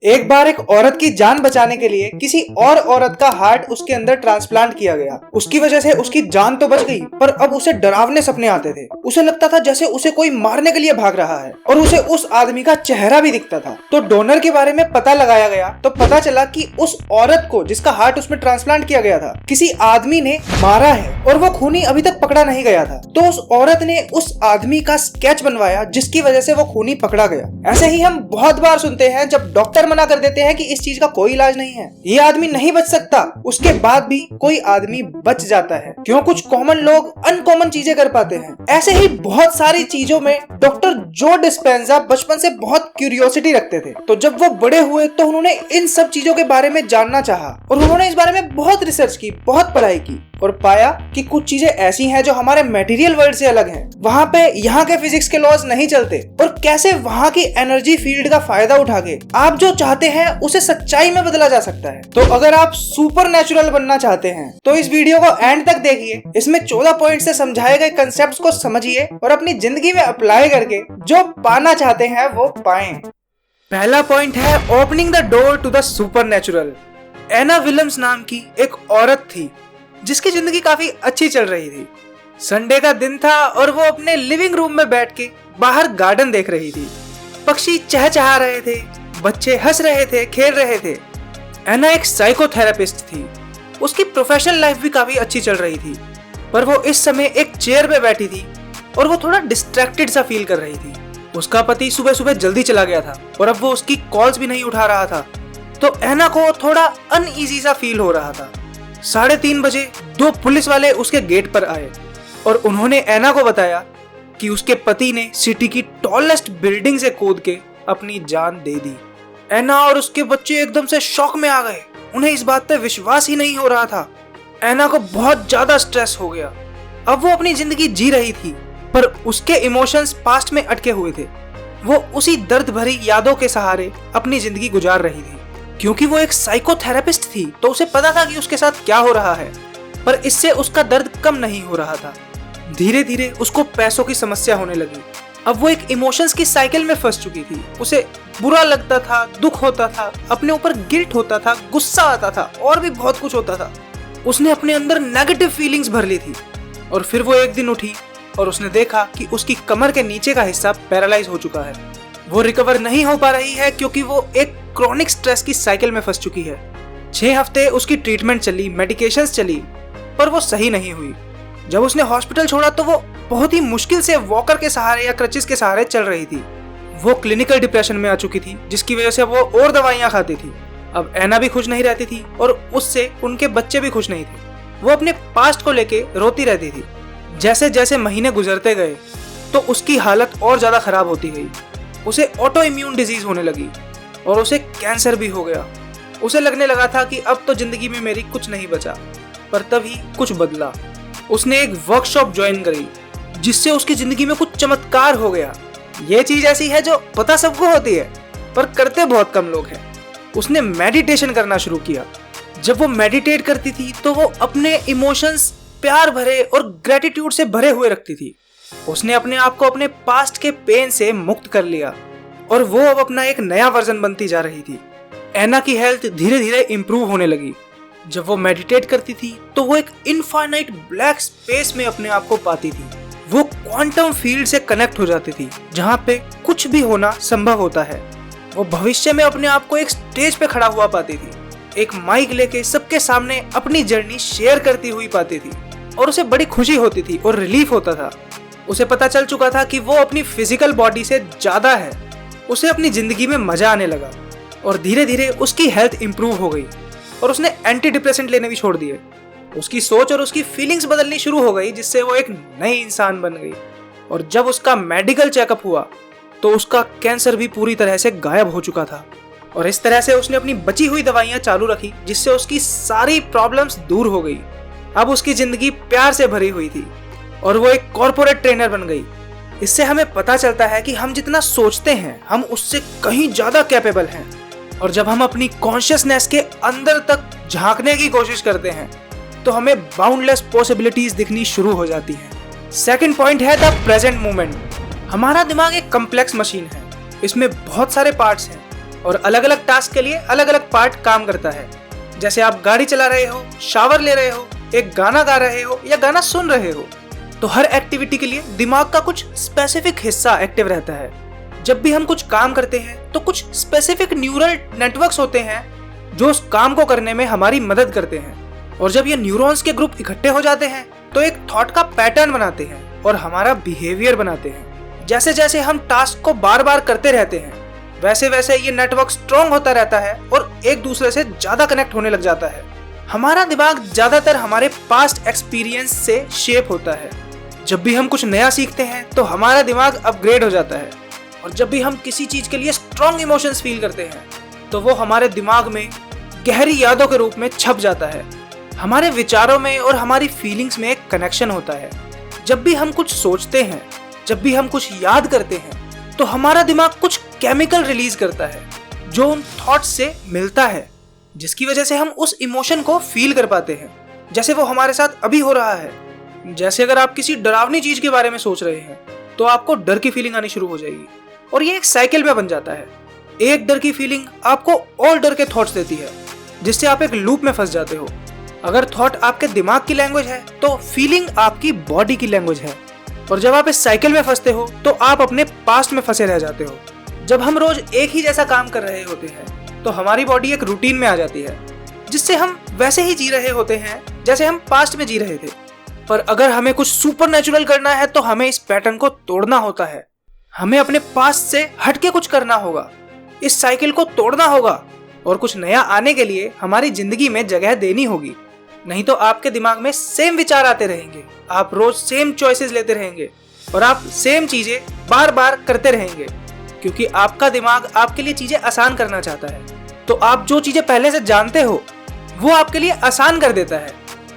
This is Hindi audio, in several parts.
एक बार एक औरत की जान बचाने के लिए किसी और औरत का हार्ट उसके अंदर ट्रांसप्लांट किया गया। उसकी वजह से उसकी जान तो बच गई, पर अब उसे डरावने सपने आते थे। उसे लगता था जैसे उसे कोई मारने के लिए भाग रहा है और उसे उस आदमी का चेहरा भी दिखता था। तो डोनर के बारे में पता लगाया गया तो पता चला कि उस औरत को जिसका हार्ट उसमें ट्रांसप्लांट किया गया था किसी आदमी ने मारा है और वो खूनी अभी तक पकड़ा नहीं गया था। तो उस औरत ने उस आदमी का स्केच बनवाया जिसकी वजह से वो खूनी पकड़ा गया। ऐसे ही हम बहुत बार सुनते हैं जब डॉक्टर मना कर देते हैं कि इस चीज का कोई इलाज नहीं है, ये आदमी नहीं बच सकता, उसके बाद भी कोई आदमी बच जाता है। क्यों? कुछ कॉमन लोग अनकॉमन चीजें कर पाते हैं। ऐसे ही बहुत सारी चीजों में डॉक्टर जो डिस्पेंजा बचपन से बहुत क्यूरियोसिटी रखते थे। तो जब वो बड़े हुए तो उन्होंने इन सब चीजों के बारे में जानना चाहा और उन्होंने इस बारे में बहुत रिसर्च की, बहुत पढ़ाई की और पाया कि कुछ चीजें ऐसी हैं जो हमारे मटेरियल वर्ल्ड से अलग हैं। वहां पे यहाँ के फिजिक्स के लॉज नहीं चलते और कैसे वहां की एनर्जी फील्ड का फायदा उठा के आप जो चाहते हैं उसे सच्चाई में बदला जा सकता है। तो अगर आप सुपर नेचुरल बनना चाहते हैं तो इस वीडियो को एंड तक देखिए। इसमें 14 पॉइंट से समझाए गए कंसेप्ट्स को समझिए और अपनी जिंदगी में अप्लाई करके जो पाना चाहते हैं वो पाएं। पहला पॉइंट है opening the door to the supernatural. Anna Williams नाम की एक औरत थी जिसकी जिंदगी काफी अच्छी चल रही थी। संडे का दिन था और वो अपने लिविंग रूम में बैठ के बाहर गार्डन देख रही थी। पक्षी चहचहा रहे थे, बच्चे हंस रहे थे, खेल रहे थे। एना एक साइकोथेरेपिस्ट थी। उसकी प्रोफेशनल लाइफ भी काफी अच्छी चल रही थी, पर वो इस समय एक चेयर पे बैठी थी और वो थोड़ा डिस्ट्रैक्टेड सा फील कर रही थी। उसका पति सुबह सुबह जल्दी चला गया था और अब वो उसकी कॉल्स भी नहीं उठा रहा था, तो एना को थोड़ा अनईजी सा फील हो रहा था। 3:30 बजे 2 पुलिस वाले उसके गेट पर आए और उन्होंने एना को बताया कि उसके पति ने सिटी की टॉलेस्ट बिल्डिंग से कूद के अपनी जान दे दी। एना और उसके बच्चे एकदम से शॉक में आ गए। उन्हें इस बात पे विश्वास ही नहीं हो रहा था। एना को बहुत ज्यादा स्ट्रेस हो गया। अब वो अपनी जिंदगी जी रही थी, पर उसके इमोशंस पास्ट में अटके हुए थे। वो उसी दर्द भरी यादों के सहारे अपनी जिंदगी गुजार रही थी। क्योंकि वो एक साइकोथेरेपिस्ट थी तो उसे पता था कि उसके साथ क्या हो रहा है, पर इससे उसका दर्द कम नहीं हो रहा था। धीरे धीरे उसको पैसों की समस्या होने लगी। अब वो एक इमोशंस की साइकिल में फंस चुकी थी। उसे बुरा लगता था, दुख होता था, अपने ऊपर गिल्ट होता था, गुस्सा आता था और भी बहुत कुछ होता था। उसने अपने अंदर नेगेटिव फीलिंग्स भर ली थी और फिर वो एक दिन उठी और उसने देखा कि उसकी कमर के नीचे का हिस्सा पैरालाइज हो चुका है। वो रिकवर नहीं हो पा रही है क्योंकि वो एक क्रॉनिक स्ट्रेस की साइकिल में फंस चुकी है। 6 हफ्ते उसकी ट्रीटमेंट चली, मेडिकेशंस चली, पर वो सही नहीं हुई। जब उसने हॉस्पिटल छोड़ा तो वो बहुत ही मुश्किल से वॉकर के सहारे या क्रचेस के सहारे चल रही थी। वो क्लिनिकल डिप्रेशन में आ चुकी थी जिसकी वजह से वो और दवाइयां खाती थी। अब एना भी खुश नहीं रहती थी और उससे उनके बच्चे भी खुश नहीं थे। वो अपने पास्ट को लेके रोती रहती थी। जैसे जैसे महीने गुजरते गए तो उसकी हालत और ज्यादा खराब होती गई। उसे ऑटो इम्यून डिजीज होने लगी और उसे कैंसर भी हो गया। उसे लगने लगा था कि अब तो जिंदगी में मेरी कुछ नहीं बचा, पर तभी कुछ बदला। उसने एक वर्कशॉप ज्वाइन करी जिससे उसकी जिंदगी में कुछ चमत्कार हो गया। ये चीज ऐसी है जो पता सबको होती है पर करते बहुत कम लोग हैं। उसने मेडिटेशन करना शुरू किया। जब वो मेडिटेट करती थी तो वो अपने इमोशंस प्यार भरे और ग्रेटिट्यूड से भरे हुए रखती थी। उसने अपने आप को अपने पास्ट के पेन से मुक्त कर लिया और वो अब अपना एक नया वर्जन बनती जा रही थी। एना की हेल्थ धीरे धीरे इंप्रूव होने लगी। जब वो मेडिटेट करती थी तो वो एक इनफाइनाइट ब्लैक स्पेस में अपने आप को पाती थी। वो क्वांटम फील्ड से कनेक्ट हो जाती थी जहाँ पे कुछ भी होना संभव होता है। वो भविष्य में अपने आप को एक स्टेज पे खड़ा हुआ पाती थी, एक माइक लेके सबके सामने अपनी जर्नी शेयर करती हुई पाती थी और उसे बड़ी खुशी होती थी और रिलीफ होता था। उसे पता चल चुका था कि वो अपनी फिजिकल बॉडी से ज्यादा है। उसे अपनी जिंदगी में मजा आने लगा और धीरे धीरे उसकी हेल्थ इंप्रूव हो गई और उसने एंटी डिप्रेसेंट लेने भी छोड़ दिए। उसकी सोच और उसकी फीलिंग्स बदलनी शुरू हो गई जिससे वो एक नई इंसान बन गई। और जब उसका मेडिकल चेकअप हुआ तो उसका कैंसर भी पूरी तरह से गायब हो चुका था। और इस तरह से उसने अपनी बची हुई दवाइयां चालू रखी जिससे उसकी सारी प्रॉब्लम्स दूर हो गई। अब उसकी जिंदगी प्यार से भरी हुई थी और वो एक कॉर्पोरेट ट्रेनर बन गई। इससे हमें पता चलता है कि हम जितना सोचते हैं हम उससे कहीं ज्यादा कैपेबल हैं। और जब हम अपनी कॉन्शियसनेस के अंदर तक झांकने की कोशिश करते हैं तो हमें बाउंडलेस पॉसिबिलिटीज दिखनी शुरू हो जाती हैं। सेकंड पॉइंट है द प्रेजेंट मोमेंट। हमारा दिमाग एक कॉम्प्लेक्स मशीन है। इसमें बहुत सारे पार्ट्स हैं और अलग अलग टास्क के लिए अलग अलग पार्ट काम करता है। जैसे आप गाड़ी चला रहे हो, शावर ले रहे हो, एक गाना गा रहे हो या गाना सुन रहे हो, तो हर एक्टिविटी के लिए दिमाग का कुछ स्पेसिफिक हिस्सा एक्टिव रहता है। जब भी हम कुछ काम करते हैं तो कुछ स्पेसिफिक न्यूरल नेटवर्क्स होते हैं जो उस काम को करने में हमारी मदद करते हैं। और जब ये न्यूरॉन्स के ग्रुप इकट्ठे हो जाते हैं तो एक थॉट का पैटर्न बनाते हैं और हमारा बिहेवियर बनाते हैं। जैसे जैसे हम टास्क को बार बार करते रहते हैं वैसे वैसे ये नेटवर्क स्ट्रॉन्ग होता रहता है और एक दूसरे से ज्यादा कनेक्ट होने लग जाता है। हमारा दिमाग ज्यादातर हमारे पास्ट एक्सपीरियंस से शेप होता है। जब भी हम कुछ नया सीखते हैं तो हमारा दिमाग अपग्रेड हो जाता है, और जब भी हम किसी चीज के लिए स्ट्रॉन्ग इमोशंस फील करते हैं तो वो हमारे दिमाग में गहरी यादों के रूप में छप जाता है। हमारे विचारों में और हमारी फीलिंग्स में एक कनेक्शन होता है। जब भी हम कुछ सोचते हैं, जब भी हम कुछ याद करते हैं, तो हमारा दिमाग कुछ केमिकल रिलीज करता है जो उन थॉट्स से मिलता है, जिसकी वजह से हम उस इमोशन को फील कर पाते हैं जैसे वो हमारे साथ अभी हो रहा है। जैसे अगर आप किसी डरावनी चीज के बारे में सोच रहे हैं तो आपको डर की फीलिंग आनी शुरू हो जाएगी और ये एक साइकिल में बन जाता है। एक डर की फीलिंग आपको और डर के थॉट्स देती है, जिससे आप एक लूप में फंस जाते हो। अगर थॉट आपके दिमाग की लैंग्वेज है तो फीलिंग आपकी बॉडी की लैंग्वेज है, और जब आप इस साइकिल में फंसते हो तो आप अपने पास्ट में फंसे रह जाते हो। जब हम रोज एक ही जैसा काम कर रहे होते हैं तो हमारी बॉडी एक रूटीन में आ जाती है, जिससे हम वैसे ही जी रहे होते हैं जैसे हम पास्ट में जी रहे थे। पर अगर हमें कुछ सुपरनैचुरल करना है तो हमें इस पैटर्न को तोड़ना होता है। हमें अपने पास्ट से हटके कुछ करना होगा, इस साइकिल को तोड़ना होगा, और कुछ नया आने के लिए हमारी जिंदगी में जगह देनी होगी। नहीं तो आपके दिमाग में सेम विचार आते रहेंगे, आप रोज सेम चॉइसेस लेते रहेंगे और आप सेम चीजें बार बार करते रहेंगे, क्योंकि आपका दिमाग आपके लिए चीजें आसान करना चाहता है। तो आप जो चीजें पहले से जानते हो वो आपके लिए आसान कर देता है,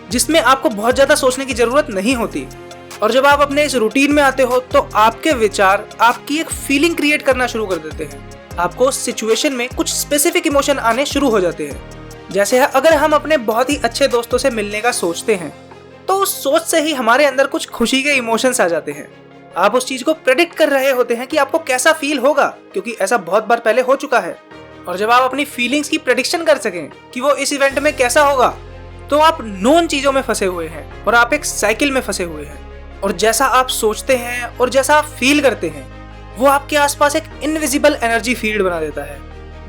जिसमें आपको बहुत ज्यादा सोचने की जरूरत नहीं होती। और जब आप अपने इस रूटीन में आते हो तो आपके विचार आपकी एक फीलिंग क्रिएट करना शुरू कर देते हैं। आपको उस सिचुएशन में कुछ स्पेसिफिक इमोशन आने शुरू हो जाते हैं। जैसे अगर हम अपने बहुत ही अच्छे दोस्तों से मिलने का सोचते हैं तो उस सोच से ही हमारे अंदर कुछ खुशी के इमोशंस आ जाते हैं। आप उस चीज को प्रेडिक्ट कर रहे होते हैं कि आपको कैसा फील होगा, क्योंकि ऐसा बहुत बार पहले हो चुका है। और जब आप अपनी फीलिंग्स की प्रेडिक्शन कर सकें कि वो इस इवेंट में कैसा होगा, तो आप नोन चीजों में फंसे हुए हैं और आप एक साइकिल में फंसे हुए हैं। और जैसा आप सोचते हैं और जैसा आप फील करते हैं वो आपके आसपास एक इनविजिबल एनर्जी फील्ड बना देता है।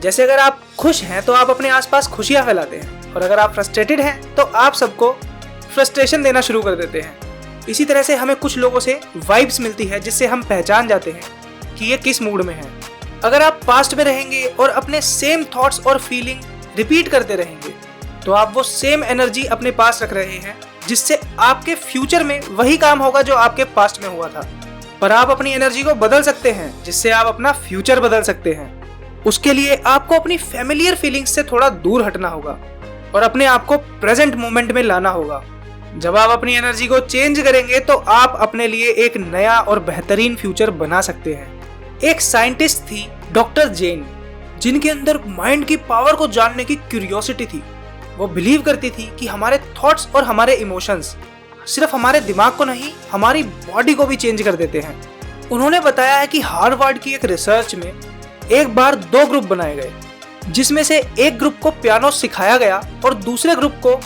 जैसे अगर आप खुश हैं तो आप अपने आसपास खुशियां फैलाते हैं, और अगर आप फ्रस्ट्रेटेड हैं तो आप सबको फ्रस्ट्रेशन देना शुरू कर देते हैं। इसी तरह से हमें कुछ लोगों से वाइब्स मिलती है जिससे हम पहचान जाते हैं कि ये किस मूड में है। अगर आप पास्ट में रहेंगे और अपने सेम थॉट्स और फीलिंग रिपीट करते रहेंगे तो आप वो सेम एनर्जी अपने पास रख रहे हैं, जिससे आपके फ्यूचर में वही काम होगा जो आपके पास्ट में हुआ था। पर आप अपनी एनर्जी को बदल सकते हैं, जिससे आप अपना फ्यूचर बदल सकते हैं। उसके लिए आपको अपनी फैमिलियर फीलिंग्स से थोड़ा दूर हटना होगा और अपने आप को प्रेजेंट मोमेंट में लाना होगा। जब आप अपनी एनर्जी को चेंज करेंगे तो आप अपने लिए एक नया और बेहतरीन फ्यूचर बना सकते हैं। एक साइंटिस्ट थी डॉक्टर जेन, जिनके अंदर माइंड की पावर को जानने की क्यूरियोसिटी थी। वो बिलीव करती थी कि हमारे थॉट्स और हमारे इमोशंस सिर्फ हमारे दिमाग को नहीं, हमारी बॉडी को भी चेंज कर देते हैं। उन्होंने बताया है कि हार्वर्ड की एक रिसर्च में एक बार 2 ग्रुप बनाए गए, जिसमें से एक ग्रुप को पियानो सिखाया गया और दूसरे ग्रुप को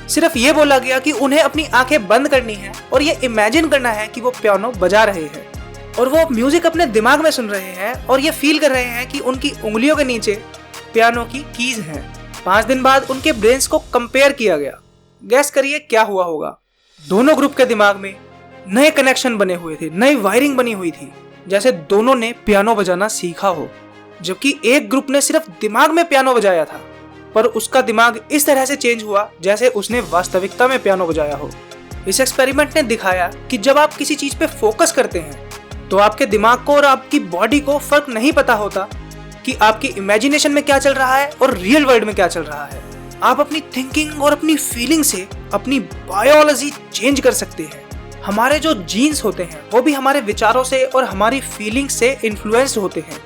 सिर्फ ये बोला गया कि उन्हें अपनी आंखें बंद करनी है और ये इमेजिन करना है कि वो पियानो बजा रहे हैं, और वो म्यूजिक अपने दिमाग में सुन रहे हैं और ये फील कर रहे हैं कि उनकी उंगलियों के नीचे पियानो की कीज हैं। 5 दिन बाद उनके ब्रेन्स को कंपेयर किया गया। गैस करिए क्या हुआ होगा। दोनों ग्रुप के दिमाग में नए कनेक्शन बने हुए थे, नई वायरिंग बनी हुई थी, जैसे दोनों ने पियानो बजाना सीखा हो। जबकि एक ग्रुप ने सिर्फ दिमाग में पियानो बजाया था, पर उसका दिमाग इस तरह से चेंज हुआ जैसे उसने वास्तविकता में पियानो बजाया हो। इस एक्सपेरिमेंट ने दिखाया कि जब आप किसी चीज पे फोकस करते हैं तो आपके दिमाग को और आपकी बॉडी को फर्क नहीं पता होता कि आपकी इमेजिनेशन में क्या चल रहा है और रियल वर्ल्ड में क्या चल रहा है। आप अपनी थिंकिंग और अपनी फीलिंग से अपनी बायोलॉजी चेंज कर सकते हैं। हमारे जो जीन्स होते हैं वो भी हमारे विचारों से और हमारी फीलिंग से इन्फ्लुएंस्ड होते हैं।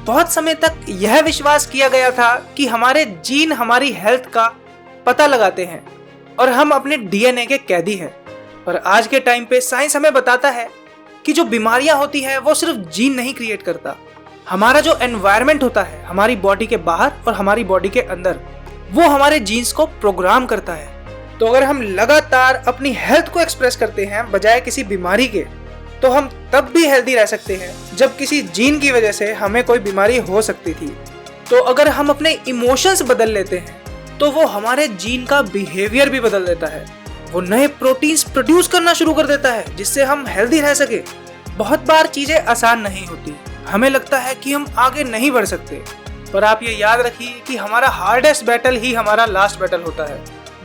बहुत समय तक यह विश्वास किया गया था कि हमारे जीन हमारी हेल्थ का पता लगाते हैं और हम अपने डीएनए के कैदी हैं। पर आज के टाइम पे साइंस हमें बताता है कि जो बीमारियां होती है वो सिर्फ जीन नहीं क्रिएट करता, हमारा जो एनवायरनमेंट होता है हमारी बॉडी के बाहर और हमारी बॉडी के अंदर, वो हमारे जीन्स को प्रोग्राम करता है। तो अगर हम लगातार अपनी हेल्थ को एक्सप्रेस करते हैं बजाय किसी बीमारी के, तो हम तब भी हेल्दी रह सकते हैं जब किसी जीन की वजह से हमें कोई बीमारी हो सकती थी। तो अगर हम अपने इमोशंस बदल लेते हैं तो वो हमारे जीन का बिहेवियर भी बदल देता है। वो नए प्रोटीन्स प्रोड्यूस करना शुरू कर देता है जिससे हम हेल्दी रह सके। बहुत बार चीजें आसान नहीं होती, हमें लगता है कि हम आगे नहीं बढ़ सकते, पर आप ये याद रखिए कि हमारा हार्डेस्ट बैटल ही हमारा लास्ट बैटल होता है।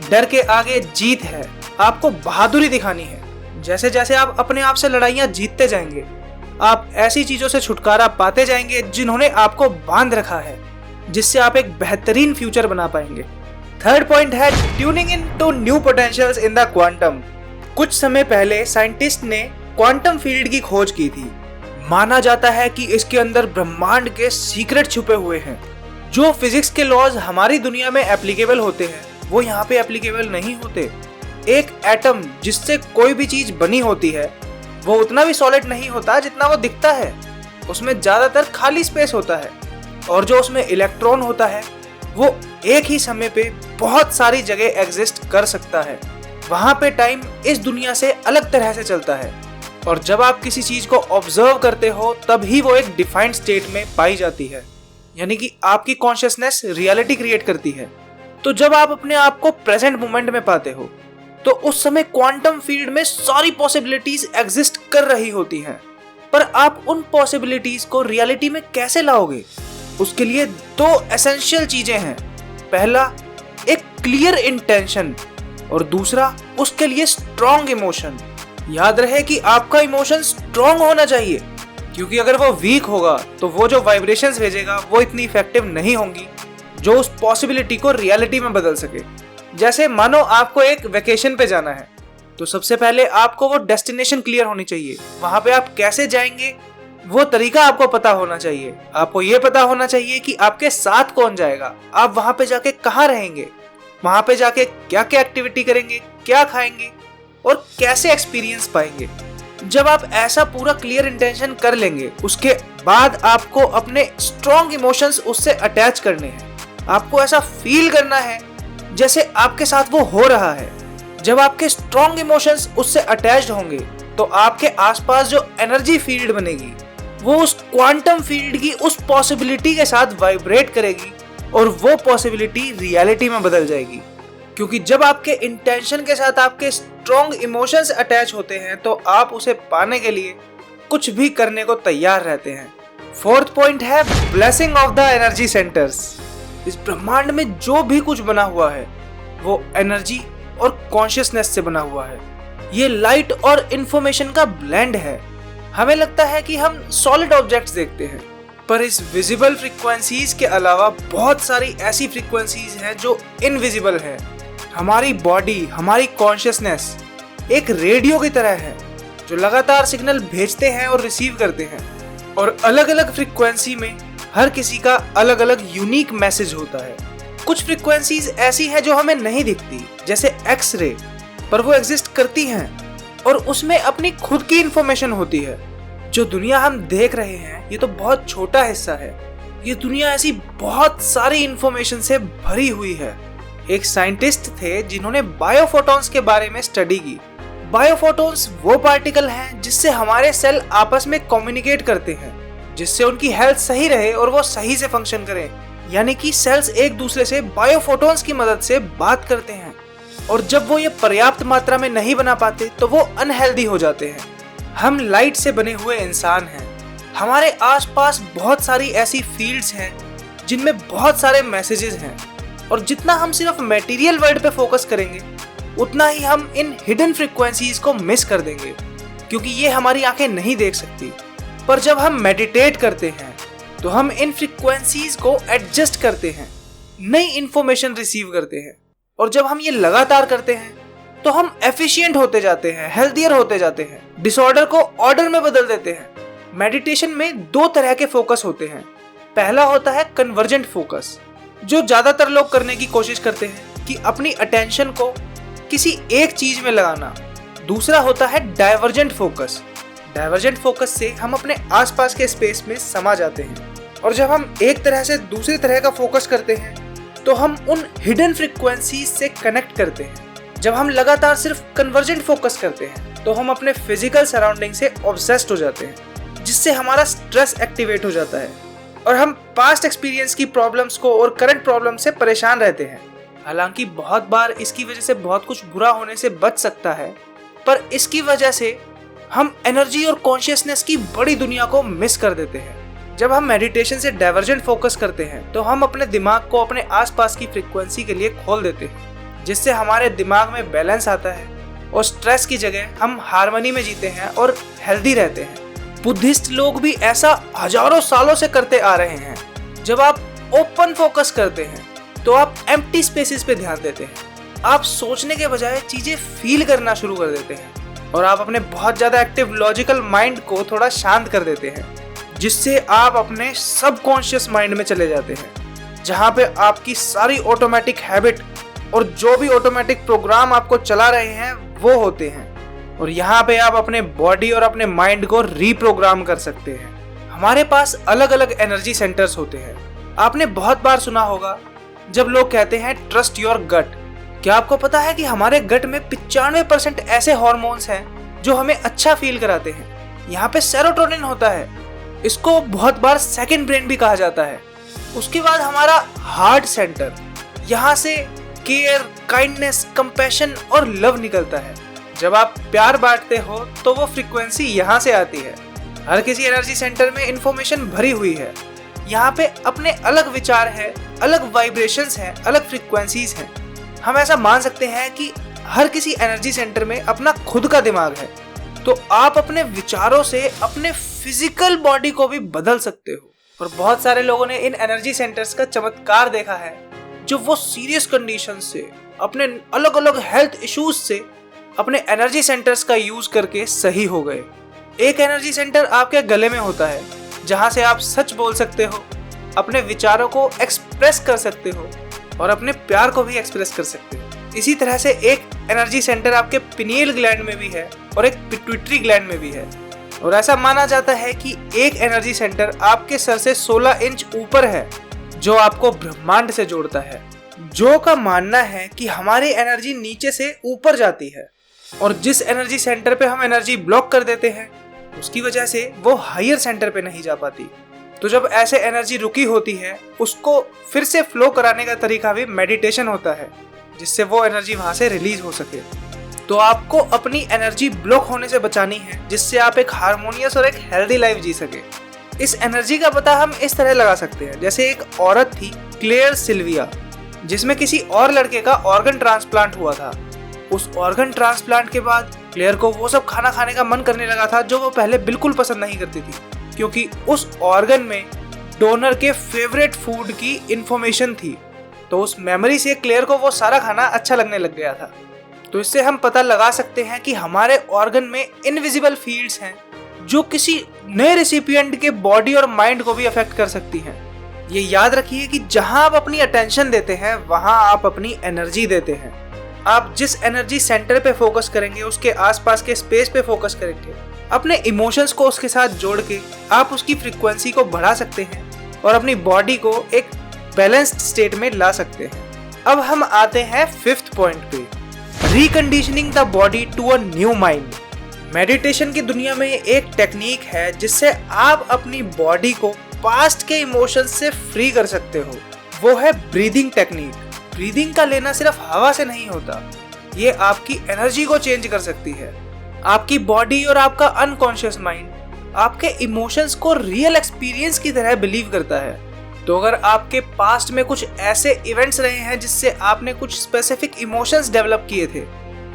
डर के आगे जीत है, आपको बहादुरी दिखानी है। जैसे जैसे आप अपने आप से लड़ाइयाँ जीतते जाएंगे, आप ऐसी चीजों से छुटकारा पाते जाएंगे जिन्होंने आपको बांध रखा है, जिससे आप एक बेहतरीन फ्यूचर बना पाएंगे। थर्ड पॉइंट है tuning into new potentials in the quantum. कुछ समय पहले साइंटिस्ट ने क्वांटम फील्ड की खोज की थी। माना जाता है कि इसके अंदर ब्रह्मांड के सीक्रेट छुपे हुए हैं। जो फिजिक्स के लॉज हमारी दुनिया में एप्लीकेबल होते हैं वो यहाँ पे एप्लीकेबल नहीं होते। एक एटम जिससे कोई भी चीज बनी होती है वो उतना भी सॉलिड नहीं होता जितना वो दिखता है। उसमें ज्यादातर खाली स्पेस होता है, और जो उसमें इलेक्ट्रॉन होता है वो एक ही समय पे बहुत सारी जगह एग्जिस्ट कर सकता है। वहां पे टाइम इस दुनिया से अलग तरह से चलता है, और जब आप किसी चीज को ऑब्जर्व करते हो तभी वो एक डिफाइंड स्टेट में पाई जाती है, यानी कि आपकी कॉन्शियसनेस रियलिटी क्रिएट करती है। तो जब आप अपने आप को प्रेजेंट मोमेंट में पाते हो तो उस समय क्वांटम फील्ड में सारी पॉसिबिलिटीज एग्जिस्ट कर रही होती हैं। पर आप उन पॉसिबिलिटीज को रियलिटी में कैसे लाओगे? उसके लिए दो एसेंशियल चीजें हैं। पहला, एक क्लियर इंटेंशन, और दूसरा उसके लिए स्ट्रॉन्ग इमोशन। याद रहे कि आपका इमोशन स्ट्रॉन्ग होना चाहिए, क्योंकि अगर वो वीक होगा तो वो जो वाइब्रेशंस भेजेगा वो इतनी इफेक्टिव नहीं होंगी जो उस पॉसिबिलिटी को रियलिटी में बदल सके। जैसे मानो आपको एक वेकेशन पे जाना है, तो सबसे पहले आपको वो डेस्टिनेशन क्लियर होनी चाहिए। वहां पे आप कैसे जाएंगे वो तरीका आपको पता होना चाहिए। आपको ये पता होना चाहिए कि आपके साथ कौन जाएगा, आप वहां पे जाके कहाँ रहेंगे, वहां पे जाके क्या क्या एक्टिविटी करेंगे, क्या खाएंगे और कैसे एक्सपीरियंस पाएंगे। जब आप ऐसा पूरा क्लियर इंटेंशन कर लेंगे, उसके बाद आपको अपने स्ट्रॉन्ग इमोशंस उससे अटैच करने हैं। आपको ऐसा फील करना है जैसे आपके साथ वो हो रहा है। जब आपके स्ट्रॉन्ग इमोशंस उससे अटैच्ड होंगे तो आपके आसपास जो एनर्जी फील्ड बनेगी वो उस क्वांटम फील्ड की उस पॉसिबिलिटी के साथ वाइब्रेट करेगी, और वो पॉसिबिलिटी रियलिटी में बदल जाएगी। क्योंकि जब आपके इंटेंशन के साथ आपके स्ट्रॉन्ग इमोशंस अटैच होते हैं तो आप उसे पाने के लिए कुछ भी करने को तैयार रहते हैं। फोर्थ पॉइंट है blessing of the energy centres. इस ब्रह्मांड में जो भी कुछ बना हुआ है वो एनर्जी और कॉन्शियसनेस से बना हुआ है। ये लाइट और इंफॉर्मेशन का ब्लेंड है। हमें लगता है कि हम सॉलिड ऑब्जेक्ट्स देखते हैं, पर इस विजिबल फ्रीक्वेंसीज के अलावा बहुत सारी ऐसी फ्रीक्वेंसीज हैं जो इनविजिबल है। हमारी बॉडी, हमारी कॉन्शियसनेस एक रेडियो की तरह है जो लगातार सिग्नल भेजते हैं और रिसीव करते हैं, और अलग अलग फ्रीक्वेंसी में हर किसी का अलग अलग यूनिक मैसेज होता है। कुछ फ्रीक्वेंसीज ऐसी हैं जो हमें नहीं दिखती, जैसे एक्स-रे, पर वो एग्जिस्ट करती हैं और उसमें अपनी खुद की इंफॉर्मेशन होती है। जो दुनिया हम देख रहे हैं ये तो बहुत छोटा हिस्सा है। ये दुनिया ऐसी बहुत सारी इंफॉर्मेशन से भरी हुई है। एक साइंटिस्ट थे जिन्होंने बायोफोटॉन्स के बारे में स्टडी की। बायोफोटॉन्स वो पार्टिकल हैं जिससे हमारे सेल आपस में कम्युनिकेट करते हैं, जिससे उनकी हेल्थ सही रहे और वो सही से फंक्शन करें। यानी कि सेल्स एक दूसरे से बायोफोटॉन्स की मदद से बात करते हैं, और जब वो ये पर्याप्त मात्रा में नहीं बना पाते तो वो अनहेल्दी हो जाते हैं। हम लाइट से बने हुए इंसान हैं। हमारे आसपास बहुत सारी ऐसी फील्ड्स हैं जिनमें बहुत सारे मैसेजेस हैं, और जितना हम सिर्फ मटेरियल वर्ल्ड पे फोकस करेंगे उतना ही हम इन हिडन फ्रीक्वेंसीज को मिस कर देंगे, क्योंकि ये हमारी आंखें नहीं देख सकती। पर जब हम मेडिटेट करते हैं तो हम इन फ्रीक्वेंसीज को एडजस्ट करते हैं, नई इंफॉर्मेशन रिसीव करते हैं, और जब हम ये लगातार करते हैं तो हम एफिशिएंट होते जाते हैं, हेल्थियर होते जाते हैं, डिसऑर्डर को ऑर्डर में बदल देते हैं। मेडिटेशन में दो तरह के फोकस होते हैं। पहला होता है कन्वर्जेंट फोकस, जो ज्यादातर लोग करने की कोशिश करते हैं कि अपनी अटेंशन को किसी एक चीज में लगाना। दूसरा होता है डाइवर्जेंट फोकस। डाइवर्जेंट फोकस से हम अपने आसपास के स्पेस में समा जाते हैं, और जब हम एक तरह से दूसरी तरह का फोकस करते हैं तो हम उन हिडन फ्रीक्वेंसीज से कनेक्ट करते हैं। जब हम लगातार सिर्फ कन्वर्जेंट फोकस करते हैं तो हम अपने फिजिकल सराउंडिंग से ऑब्सेस्ड हो जाते हैं, जिससे हमारा स्ट्रेस एक्टिवेट हो जाता है और हम पास्ट एक्सपीरियंस की प्रॉब्लम्स को और करंट प्रॉब्लम से परेशान रहते हैं। हालांकि बहुत बार इसकी वजह से बहुत कुछ बुरा होने से बच सकता है, पर इसकी वजह से हम एनर्जी और कॉन्शियसनेस की बड़ी दुनिया को मिस कर देते हैं। जब हम मेडिटेशन से डाइवर्जेंट फोकस करते हैं तो हम अपने दिमाग को अपने आसपास की फ्रीक्वेंसी के लिए खोल देते हैं, जिससे हमारे दिमाग में बैलेंस आता है और स्ट्रेस की जगह हम हार्मनी में जीते हैं और हेल्दी रहते हैं। बुद्धिस्ट लोग भी ऐसा हजारों सालों से करते आ रहे हैं। जब आप ओपन फोकस करते हैं तो आप एम्प्टी स्पेसेस पे ध्यान देते हैं, आप सोचने के बजाय चीजें फील करना शुरू कर देते हैं और आप अपने बहुत ज्यादा एक्टिव लॉजिकल माइंड को थोड़ा शांत कर देते हैं, जिससे आप अपने सबकॉन्शियस माइंड में चले जाते हैं, जहां पे आपकी सारी ऑटोमेटिक हैबिट और जो भी ऑटोमेटिक प्रोग्राम आपको चला रहे हैं वो होते हैं, और यहाँ पे आप अपने बॉडी और अपने माइंड को रीप्रोग्राम कर सकते हैं। हमारे पास अलग अलग एनर्जी सेंटर्स होते हैं। आपने बहुत बार सुना होगा जब लोग कहते हैं ट्रस्ट योर गट। क्या आपको पता है कि हमारे गट में 95% ऐसे हार्मोन्स हैं जो हमें अच्छा फील कराते हैं। यहाँ पे सेरोटोनिन होता है, इसको बहुत बार सेकंड ब्रेन भी कहा जाता है। उसके बाद हमारा हार्ट सेंटर, यहाँ से केयर, काइंडनेस, कंपैशन और लव निकलता है। जब आप प्यार बांटते हो तो वो फ्रीक्वेंसी यहाँ से आती है। हर किसी एनर्जी सेंटर में इंफॉर्मेशन भरी हुई है। यहाँ पे अपने अलग विचार है, अलग वाइब्रेशंस हैं, अलग फ्रीक्वेंसीज हैं। हम ऐसा मान सकते हैं कि हर किसी एनर्जी सेंटर में अपना खुद का दिमाग है, तो आप अपने विचारों से अपने फिजिकल बॉडी को भी बदल सकते हो। और बहुत सारे लोगों ने इन एनर्जी सेंटर्स का चमत्कार देखा है, जो वो सीरियस कंडीशन से, अपने अलग अलग हेल्थ इश्यूज से अपने एनर्जी सेंटर्स का यूज करके सही हो गए। एक एनर्जी सेंटर आपके गले में होता है, जहां से आप सच बोल सकते हो, अपने विचारों को एक्सप्रेस कर सकते हो और अपने प्यार को भी एक्सप्रेस कर सकते हो। इसी तरह से एक एनर्जी सेंटर आपके पिनियल ग्लैंड में भी है और एक पिट्यूटरी ग्लैंड में भी है। और ऐसा माना जाता है कि एक एनर्जी सेंटर आपके सर से 16 इंच ऊपर है, जो आपको ब्रह्मांड से जोड़ता है। जो का मानना है कि हमारी एनर्जी नीचे से ऊपर जाती है, और जिस एनर्जी सेंटर पे हम एनर्जी ब्लॉक कर देते हैं उसकी वजह से वो हायर सेंटर पे नहीं जा पाती। तो जब ऐसे एनर्जी रुकी होती है, उसको फिर से फ्लो कराने का तरीका भी मेडिटेशन होता है, जिससे वो एनर्जी वहां से रिलीज हो सके। तो आपको अपनी एनर्जी ब्लॉक होने से बचानी है, जिससे आप एक हार्मोनियस और एक हेल्दी लाइफ जी सके। इस एनर्जी का पता हम इस तरह लगा सकते हैं, जैसे एक औरत थी क्लेयर सिल्विया, जिसमें किसी और लड़के का ऑर्गन ट्रांसप्लांट हुआ था। उस ऑर्गन ट्रांसप्लांट के बाद क्लेयर को वो सब खाना खाने का मन करने लगा था जो वो पहले बिल्कुल पसंद नहीं करती थी, क्योंकि उस ऑर्गन में डोनर के फेवरेट फूड की इंफॉर्मेशन थी। तो उस मेमोरी से क्लेयर को वो सारा खाना अच्छा लगने लग गया था। तो इससे हम पता लगा सकते हैं कि हमारे ऑर्गन में इनविजिबल फील्ड्स हैं, जो किसी नए रेसिपिएंट के बॉडी और माइंड को भी अफेक्ट कर सकती हैं। ये याद रखिए कि जहां आप अपनी अटेंशन देते हैं, वहां आप अपनी एनर्जी देते हैं। आप जिस एनर्जी सेंटर पे फोकस करेंगे, उसके आसपास के स्पेस पे फोकस करेंगे, अपने इमोशंस को उसके साथ जोड़ के आप उसकी फ्रीक्वेंसी को बढ़ा सकते हैं और अपनी बॉडी को एक बैलेंस्ड स्टेट में ला सकते हैं। अब हम आते हैं 5th पॉइंट पे, reconditioning the body to a new mind. Meditation की दुनिया में एक टेक्निक है जिससे आप अपनी बॉडी को पास्ट के इमोशंस से फ्री कर सकते हो। वो है ब्रीदिंग टेक्निक। ब्रीदिंग का लेना सिर्फ हवा से नहीं होता, ये आपकी एनर्जी को चेंज कर सकती है। आपकी बॉडी और आपका अनकॉन्शियस माइंड आपके इमोशंस को रियल एक्सपीरियंस की तरह बिलीव करता है। तो अगर आपके पास्ट में कुछ ऐसे इवेंट्स रहे हैं जिससे आपने कुछ स्पेसिफिक इमोशंस डेवलप किए थे,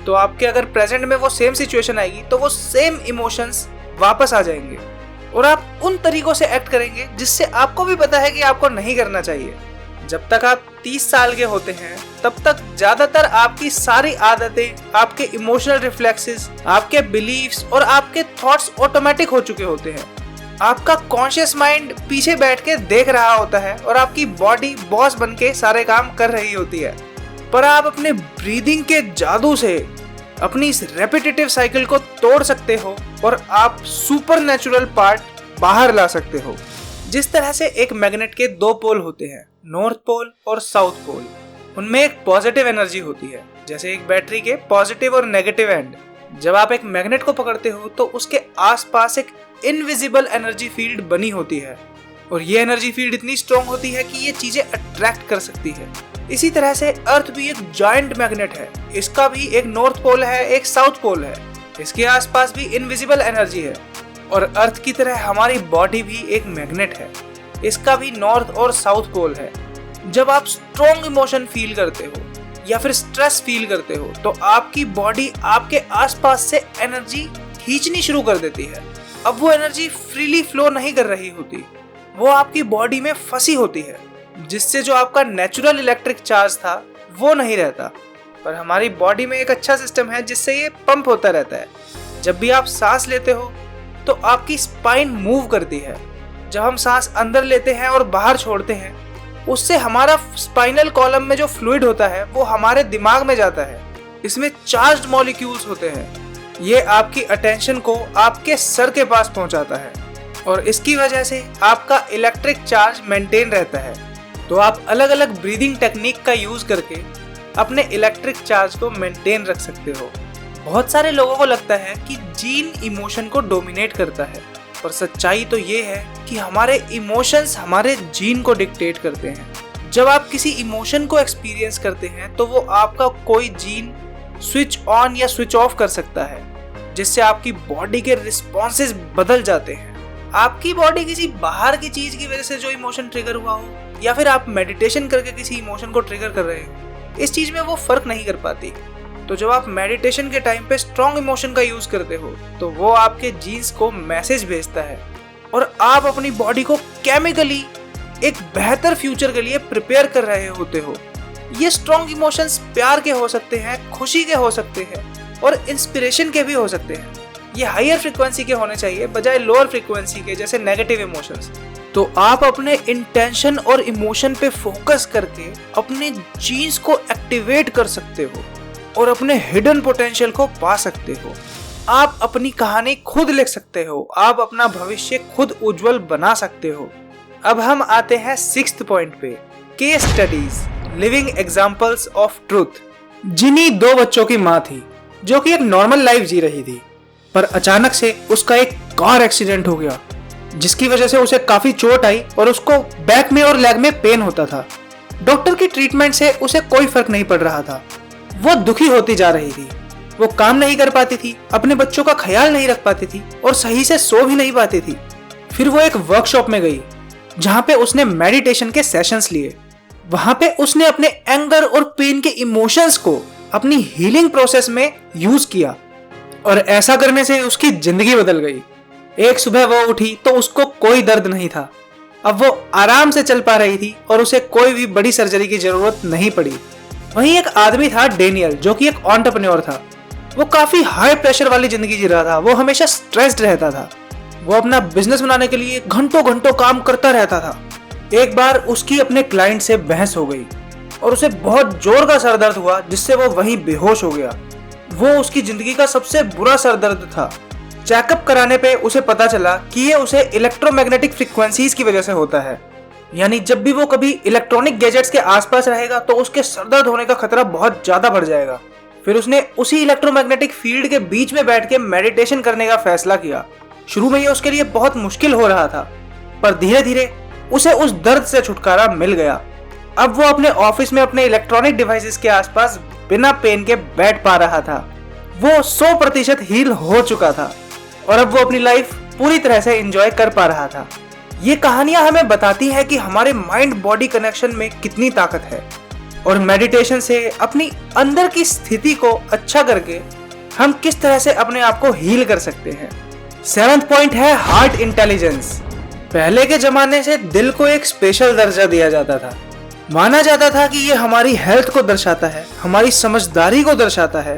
तो आपके अगर प्रेजेंट में वो सेम सिचुएशन आएगी तो वो सेम इमोशंस वापस आ जाएंगे और आप उन तरीकों से एक्ट करेंगे जिससे आपको भी पता है कि आपको नहीं करना चाहिए। जब तक आप 30 साल के होते हैं, तब तक ज्यादातर आपकी सारी आदतें, आपके इमोशनल रिफ्लेक्सेस, आपके बिलीव्स और आपके थॉट्स ऑटोमेटिक हो चुके होते हैं। आपका कॉन्शियस माइंड पीछे बैठ के देख रहा होता है और आपकी बॉडी बॉस बन के सारे काम कर रही होती है। पर आप अपने ब्रीदिंग के जादू से अपनी इस रेपिटेटिव साइकिल को तोड़ सकते हो और आप सुपर नेचुरल पार्ट बाहर ला सकते हो। जिस तरह से एक मैग्नेट के दो पोल होते हैं, नॉर्थ पोल और साउथ पोल, उनमें एक पॉजिटिव एनर्जी होती है, जैसे एक बैटरी के पॉजिटिव और नेगेटिव एंड। जब आप एक मैग्नेट को पकड़ते हो तो उसके आसपास एक इनविजिबल एनर्जी फील्ड बनी होती है और ये एनर्जी फील्ड इतनी स्ट्रॉन्ग होती है कि ये चीजें अट्रैक्ट कर सकती है। इसी तरह से अर्थ भी एक जायंट मैग्नेट है। इसका भी एक नॉर्थ पोल है, एक साउथ पोल है। इसके आसपास भी इनविजिबल एनर्जी है और अर्थ की तरह हमारी बॉडी भी एक मैग्नेट है। इसका भी नॉर्थ और साउथ पोल है। जब आप स्ट्रॉन्ग इमोशन फील करते हो या फिर स्ट्रेस फील करते हो तो आपकी बॉडी आपके आसपास से एनर्जी खींचनी शुरू कर देती है। अब वो एनर्जी फ्रीली फ्लो नहीं कर रही होती, वो आपकी बॉडी में फंसी होती है, जिससे जो आपका नेचुरल इलेक्ट्रिक चार्ज था वो नहीं रहता। पर हमारी बॉडी में एक अच्छा सिस्टम है जिससे ये पंप होता रहता है। जब भी आप सांस लेते हो तो आपकी स्पाइन मूव करती है। जब हम सांस अंदर लेते हैं और बाहर छोड़ते हैं, उससे हमारा स्पाइनल कॉलम में जो फ्लूइड होता है वो हमारे दिमाग में जाता है। इसमें चार्ज्ड मॉलिक्यूल्स होते हैं। ये आपकी अटेंशन को आपके सर के पास पहुंचाता है और इसकी वजह से आपका इलेक्ट्रिक चार्ज मेंटेन रहता है। तो आप अलग अलग ब्रीदिंग टेक्निक का यूज करके अपने इलेक्ट्रिक चार्ज को मेंटेन रख सकते हो। बहुत सारे लोगों को लगता है कि जीन इमोशन को डोमिनेट करता है, पर सच्चाई तो ये है कि हमारे इमोशंस हमारे जीन को डिक्टेट करते हैं। जब आप किसी इमोशन को एक्सपीरियंस करते हैं तो वो आपका कोई जीन स्विच ऑन या स्विच ऑफ कर सकता है, जिससे आपकी बॉडी के रिस्पॉन्सेज बदल जाते हैं। आपकी बॉडी किसी बाहर की चीज की वजह से जो इमोशन ट्रिगर हुआ हो या फिर आप मेडिटेशन करके किसी इमोशन को ट्रिगर कर रहे हो, इस चीज में वो फर्क नहीं कर पाती। तो जब आप मेडिटेशन के टाइम पे स्ट्रॉन्ग इमोशन का यूज करते हो तो वो आपके जीन्स को मैसेज भेजता है और आप अपनी बॉडी को केमिकली एक बेहतर फ्यूचर के लिए प्रिपेयर कर रहे होते हो। ये स्ट्रॉन्ग इमोशंस प्यार के हो सकते हैं, खुशी के हो सकते हैं और इंस्पिरेशन के भी हो सकते हैं। ये हायर फ्रीक्वेंसी के होने चाहिए बजाय लोअर फ्रीक्वेंसी के, जैसे नेगेटिव इमोशंस। तो आप अपने इंटेंशन और इमोशन पे फोकस करके अपने जीन्स को एक्टिवेट कर सकते हो और अपने हिडन पोटेंशियल को पा सकते हो। आप अपनी कहानी खुद लिख सकते हो, आप अपना भविष्य खुद उज्जवल बना सकते हो। अब हम आते हैं 6th पॉइंट पे, case studies, living examples of truth. जिनी 2 बच्चों की माँ थी जो कि एक नॉर्मल लाइफ जी रही थी, पर अचानक से उसका एक कार एक्सीडेंट हो गया जिसकी वजह से उसे काफी चोट आई और उसको बैक में और लेग में पेन होता था। डॉक्टर की ट्रीटमेंट से उसे कोई फर्क नहीं पड़ रहा था। वो दुखी होती जा रही थी। वो काम नहीं कर पाती थी, अपने बच्चों का ख्याल नहीं रख पाती थी और सही से सो भी नहीं पाती थी। फिर वो एक वर्कशॉप में गई जहाँ पे उसने मेडिटेशन के सेशंस लिए। वहां पे उसने अपने एंगर और पेन के इमोशंस को अपनी हीलिंग प्रोसेस में यूज किया और ऐसा करने से उसकी जिंदगी बदल गई। एक सुबह वो उठी तो उसको कोई दर्द नहीं था। अब वो आराम से चल पा रही थी और उसे कोई भी बड़ी सर्जरी की जरूरत नहीं पड़ी। वहीं एक आदमी था डेनियल, जो कि एक एंटरप्रेन्योर था। वो काफी हाई प्रेशर वाली जिंदगी जी रहा था। वो हमेशा स्ट्रेस्ड रहता था। वो अपना बिजनेस बनाने के लिए घंटों घंटों काम करता रहता था। एक बार उसकी अपने क्लाइंट से बहस हो गई और उसे बहुत जोर का सर दर्द हुआ, जिससे वो वहीं बेहोश हो गया। वो उसकी जिंदगी का सबसे बुरा सर दर्द था। चेकअप कराने पे उसे पता चला कि ये उसे इलेक्ट्रोमैग्नेटिक फ्रीक्वेंसीज की वजह से होता है। यानी जब भी वो कभी इलेक्ट्रॉनिक गैजेट्स के आसपास रहेगा तो उसके सर दर्द होने का खतरा बहुत ज्यादा बढ़ जाएगा। फिर उसने उसी इलेक्ट्रोमैग्नेटिक फील्ड के बीच में बैठ के मेडिटेशन करने का फैसला किया। शुरू में ये उसके लिए बहुत मुश्किल हो रहा था, पर धीरे धीरे उसे उस दर्द से छुटकारा मिल गया। अब वो अपने ऑफिस में अपने इलेक्ट्रॉनिक डिवाइसेस के आसपास बिना पेन के बैठ पा रहा था। वो 100% हील हो चुका था और अब वो अपनी लाइफ पूरी तरह से एंजॉय कर पा रहा था। ये कहानियां हमें बताती हैं कि हमारे माइंड बॉडी कनेक्शन में कितनी ताकत है और मेडिटेशन से अपनी अंदर की स्थिति को अच्छा करके हम किस तरह से अपने आप को हील कर सकते हैं। 7th पॉइंट है हार्ट इंटेलिजेंस। पहले के जमाने से दिल को एक स्पेशल दर्जा दिया जाता था। माना जाता था कि ये हमारी हेल्थ को दर्शाता है, हमारी समझदारी को दर्शाता है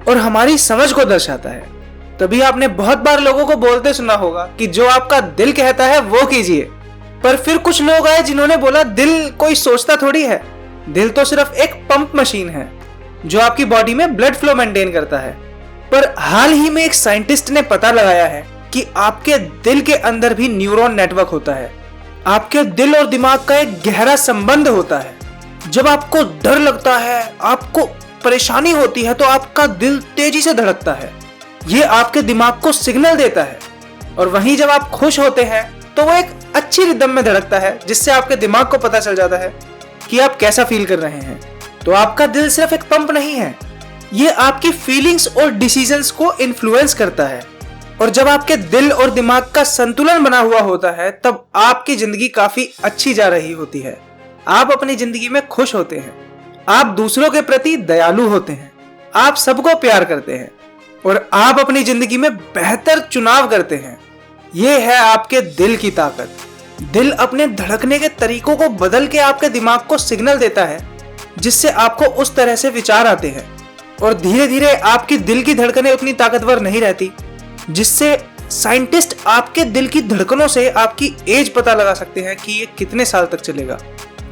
और हमारी समझ को दर्शाता है। तभी आपने बहुत बार लोगों को बोलते सुना होगा कि जो आपका दिल कहता है वो कीजिए। पर फिर कुछ लोग आए जिन्होंने बोला दिल कोई सोचता थोड़ी है, दिल तो सिर्फ एक पंप मशीन है। जो आपकी बॉडी में ब्लड फ्लो मेंटेन करता है। पर हाल ही में एक साइंटिस्ट ने पता लगाया है कि आपके दिल के अंदर भी न्यूरॉन नेटवर्क होता है। आपके दिल और दिमाग का एक गहरा संबंध होता है। जब आपको डर लगता है, आपको परेशानी होती है, तो आपका दिल तेजी से धड़कता है। ये आपके दिमाग को सिग्नल देता है। और वहीं जब आप खुश होते हैं तो वो एक अच्छी रिदम में धड़कता है, जिससे आपके दिमाग को पता चल जाता है कि आप कैसा फील कर रहे हैं। तो आपका दिल सिर्फ एक पंप नहीं है, ये आपकी फीलिंग्स और डिसीजंस को इन्फ्लुएंस करता है। और जब आपके दिल और दिमाग का संतुलन बना हुआ होता है, तब आपकी जिंदगी काफी अच्छी जा रही होती है। आप अपनी जिंदगी में खुश होते हैं, आप दूसरों के प्रति दयालु होते हैं, आप सबको प्यार करते हैं और आप अपनी जिंदगी में बेहतर चुनाव करते हैं। यह है आपके दिल की ताकत। दिल अपने धड़कने के तरीकों को बदल के आपके दिमाग को सिग्नल देता है, जिससे आपको उस तरह से विचार आते हैं। और धीरे धीरे आपकी दिल की धड़कनें उतनी ताकतवर नहीं रहती, जिससे साइंटिस्ट आपके दिल की धड़कनों से आपकी एज पता लगा सकते हैं कि ये कितने साल तक चलेगा।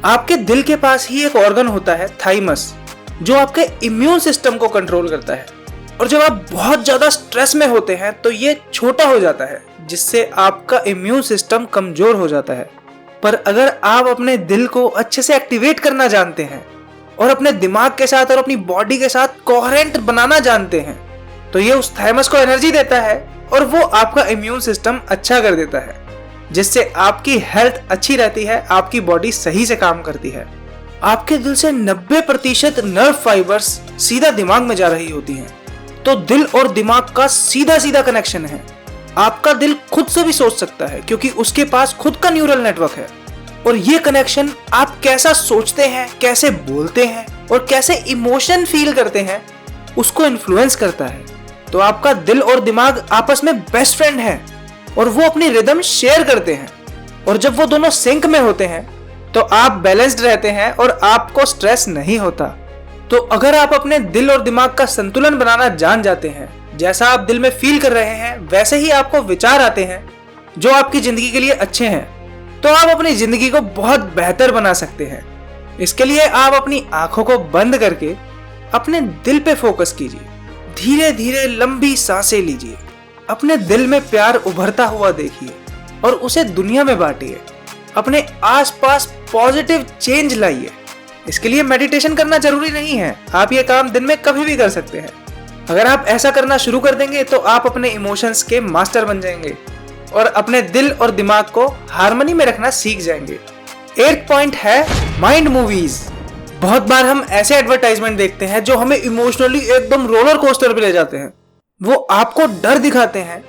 आपके दिल के पास ही एक ऑर्गन होता है, थाइमस, जो आपके इम्यून सिस्टम को कंट्रोल करता है। और जब आप बहुत ज्यादा स्ट्रेस में होते हैं तो ये छोटा हो जाता है, जिससे आपका इम्यून सिस्टम कमजोर हो जाता है। पर अगर आप अपने दिल को अच्छे से एक्टिवेट करना जानते हैं और अपने दिमाग के साथ और अपनी बॉडी के साथ कोहेरेंट बनाना जानते हैं, तो ये उस थाइमस को एनर्जी देता है और वो आपका इम्यून सिस्टम अच्छा कर देता है, जिससे आपकी हेल्थ अच्छी रहती है, आपकी बॉडी सही से काम करती है। आपके दिल से 90% नर्व फाइबर्स सीधा दिमाग में जा रही होती हैं। तो दिल और दिमाग का सीधा सीधा कनेक्शन है। आपका दिल खुद से भी सोच सकता है, क्योंकि उसके पास खुद का न्यूरल नेटवर्क है। और ये कनेक्शन आप कैसा सोचते हैं, कैसे बोलते हैं और कैसे इमोशन फील करते हैं, उसको इन्फ्लुएंस करता है। तो आपका दिल और दिमाग आपस में बेस्ट फ्रेंड है और वो अपनी रिदम शेयर करते हैं। और जब वो दोनों सिंक में होते हैं तो आप बैलेंस्ड रहते हैं और आपको स्ट्रेस नहीं होता। तो अगर आप अपने दिल और दिमाग का संतुलन बनाना जान जाते हैं, जैसा आप दिल में फील कर रहे हैं वैसे ही आपको विचार आते हैं जो आपकी जिंदगी के लिए अच्छे हैं, तो आप अपनी जिंदगी को बहुत बेहतर बना सकते हैं। इसके लिए आप अपनी आंखों को बंद करके अपने दिल पे फोकस कीजिए। धीरे धीरे लंबी सांसें लीजिए। अपने दिल में प्यार उभरता हुआ देखिए और उसे दुनिया में बांटिए। अपने आसपास पॉजिटिव चेंज लाइए। इसके लिए मेडिटेशन करना जरूरी नहीं है, आप ये काम दिन में कभी भी कर सकते हैं। अगर आप ऐसा करना शुरू कर देंगे तो आप अपने इमोशंस के मास्टर बन जाएंगे और अपने दिल और दिमाग को हार्मनी में रखना सीख जाएंगे। 8th पॉइंट है माइंड मूवीज। बहुत बार हम ऐसे एडवर्टाइजमेंट देखते हैं जो हमें इमोशनली एकदम रोलर कोस्टर पे ले जाते हैं। वो आपको डर दिखाते हैं,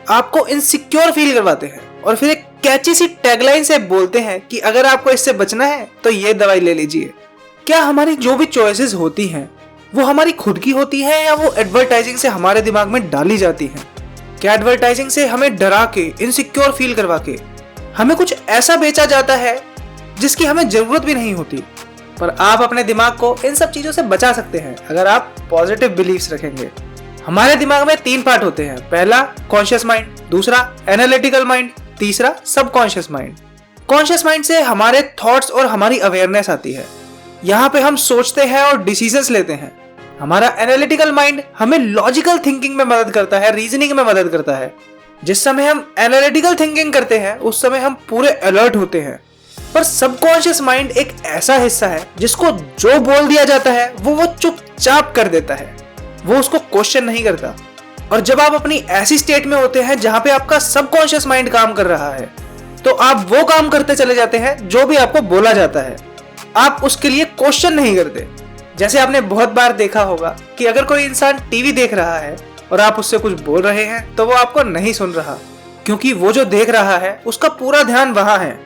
आपको इनसिक्योर फील करवाते हैं और फिर एक कैची सी टैगलाइन से बोलते हैं कि अगर आपको इससे बचना है तो ये दवाई ले लीजिए। क्या हमारी जो भी चॉइसेस होती हैं वो हमारी खुद की होती है या वो एडवर्टाइजिंग से हमारे दिमाग में डाली जाती हैं? क्या एडवर्टाइजिंग से हमें डरा के, इनसिक्योर फील करवा के हमें कुछ ऐसा बेचा जाता है जिसकी हमें जरूरत भी नहीं होती? पर आप अपने दिमाग को इन सब चीजों से बचा सकते हैं अगर आप पॉजिटिव बिलीव्स रखेंगे। हमारे दिमाग में 3 पार्ट होते हैं। पहला कॉन्शियस माइंड, दूसरा एनालिटिकल माइंड, तीसरा सबकॉन्शियस माइंड। कॉन्शियस माइंड से हमारे थॉट्स और हमारी अवेयरनेस आती है। यहाँ पे हम सोचते हैं और डिसीजंस लेते हैं। हमारा एनालिटिकल माइंड हमें लॉजिकल थिंकिंग में मदद करता है, रीजनिंग में मदद करता है। जिस समय हम एनालिटिकल थिंकिंग करते हैं उस समय हम पूरे अलर्ट होते हैं। पर सबकॉन्शियस माइंड एक ऐसा हिस्सा है जिसको जो बोल दिया जाता है वो चुपचाप कर देता है, वो उसको क्वेश्चन नहीं करता। और जब आप अपनी ऐसी स्टेट में होते हैं जहां पे आपका सबकॉन्शियस माइंड काम कर रहा है, तो आप वो काम करते चले जाते हैं जो भी आपको बोला जाता है। आप उसके लिए क्वेश्चन नहीं करते। जैसे आपने बहुत बार देखा होगा कि अगर कोई इंसान टीवी देख रहा है और आप उससे कुछ बोल रहे हैं तो वो आपको नहीं सुन रहा, क्योंकि वो जो देख रहा है उसका पूरा ध्यान वहां है।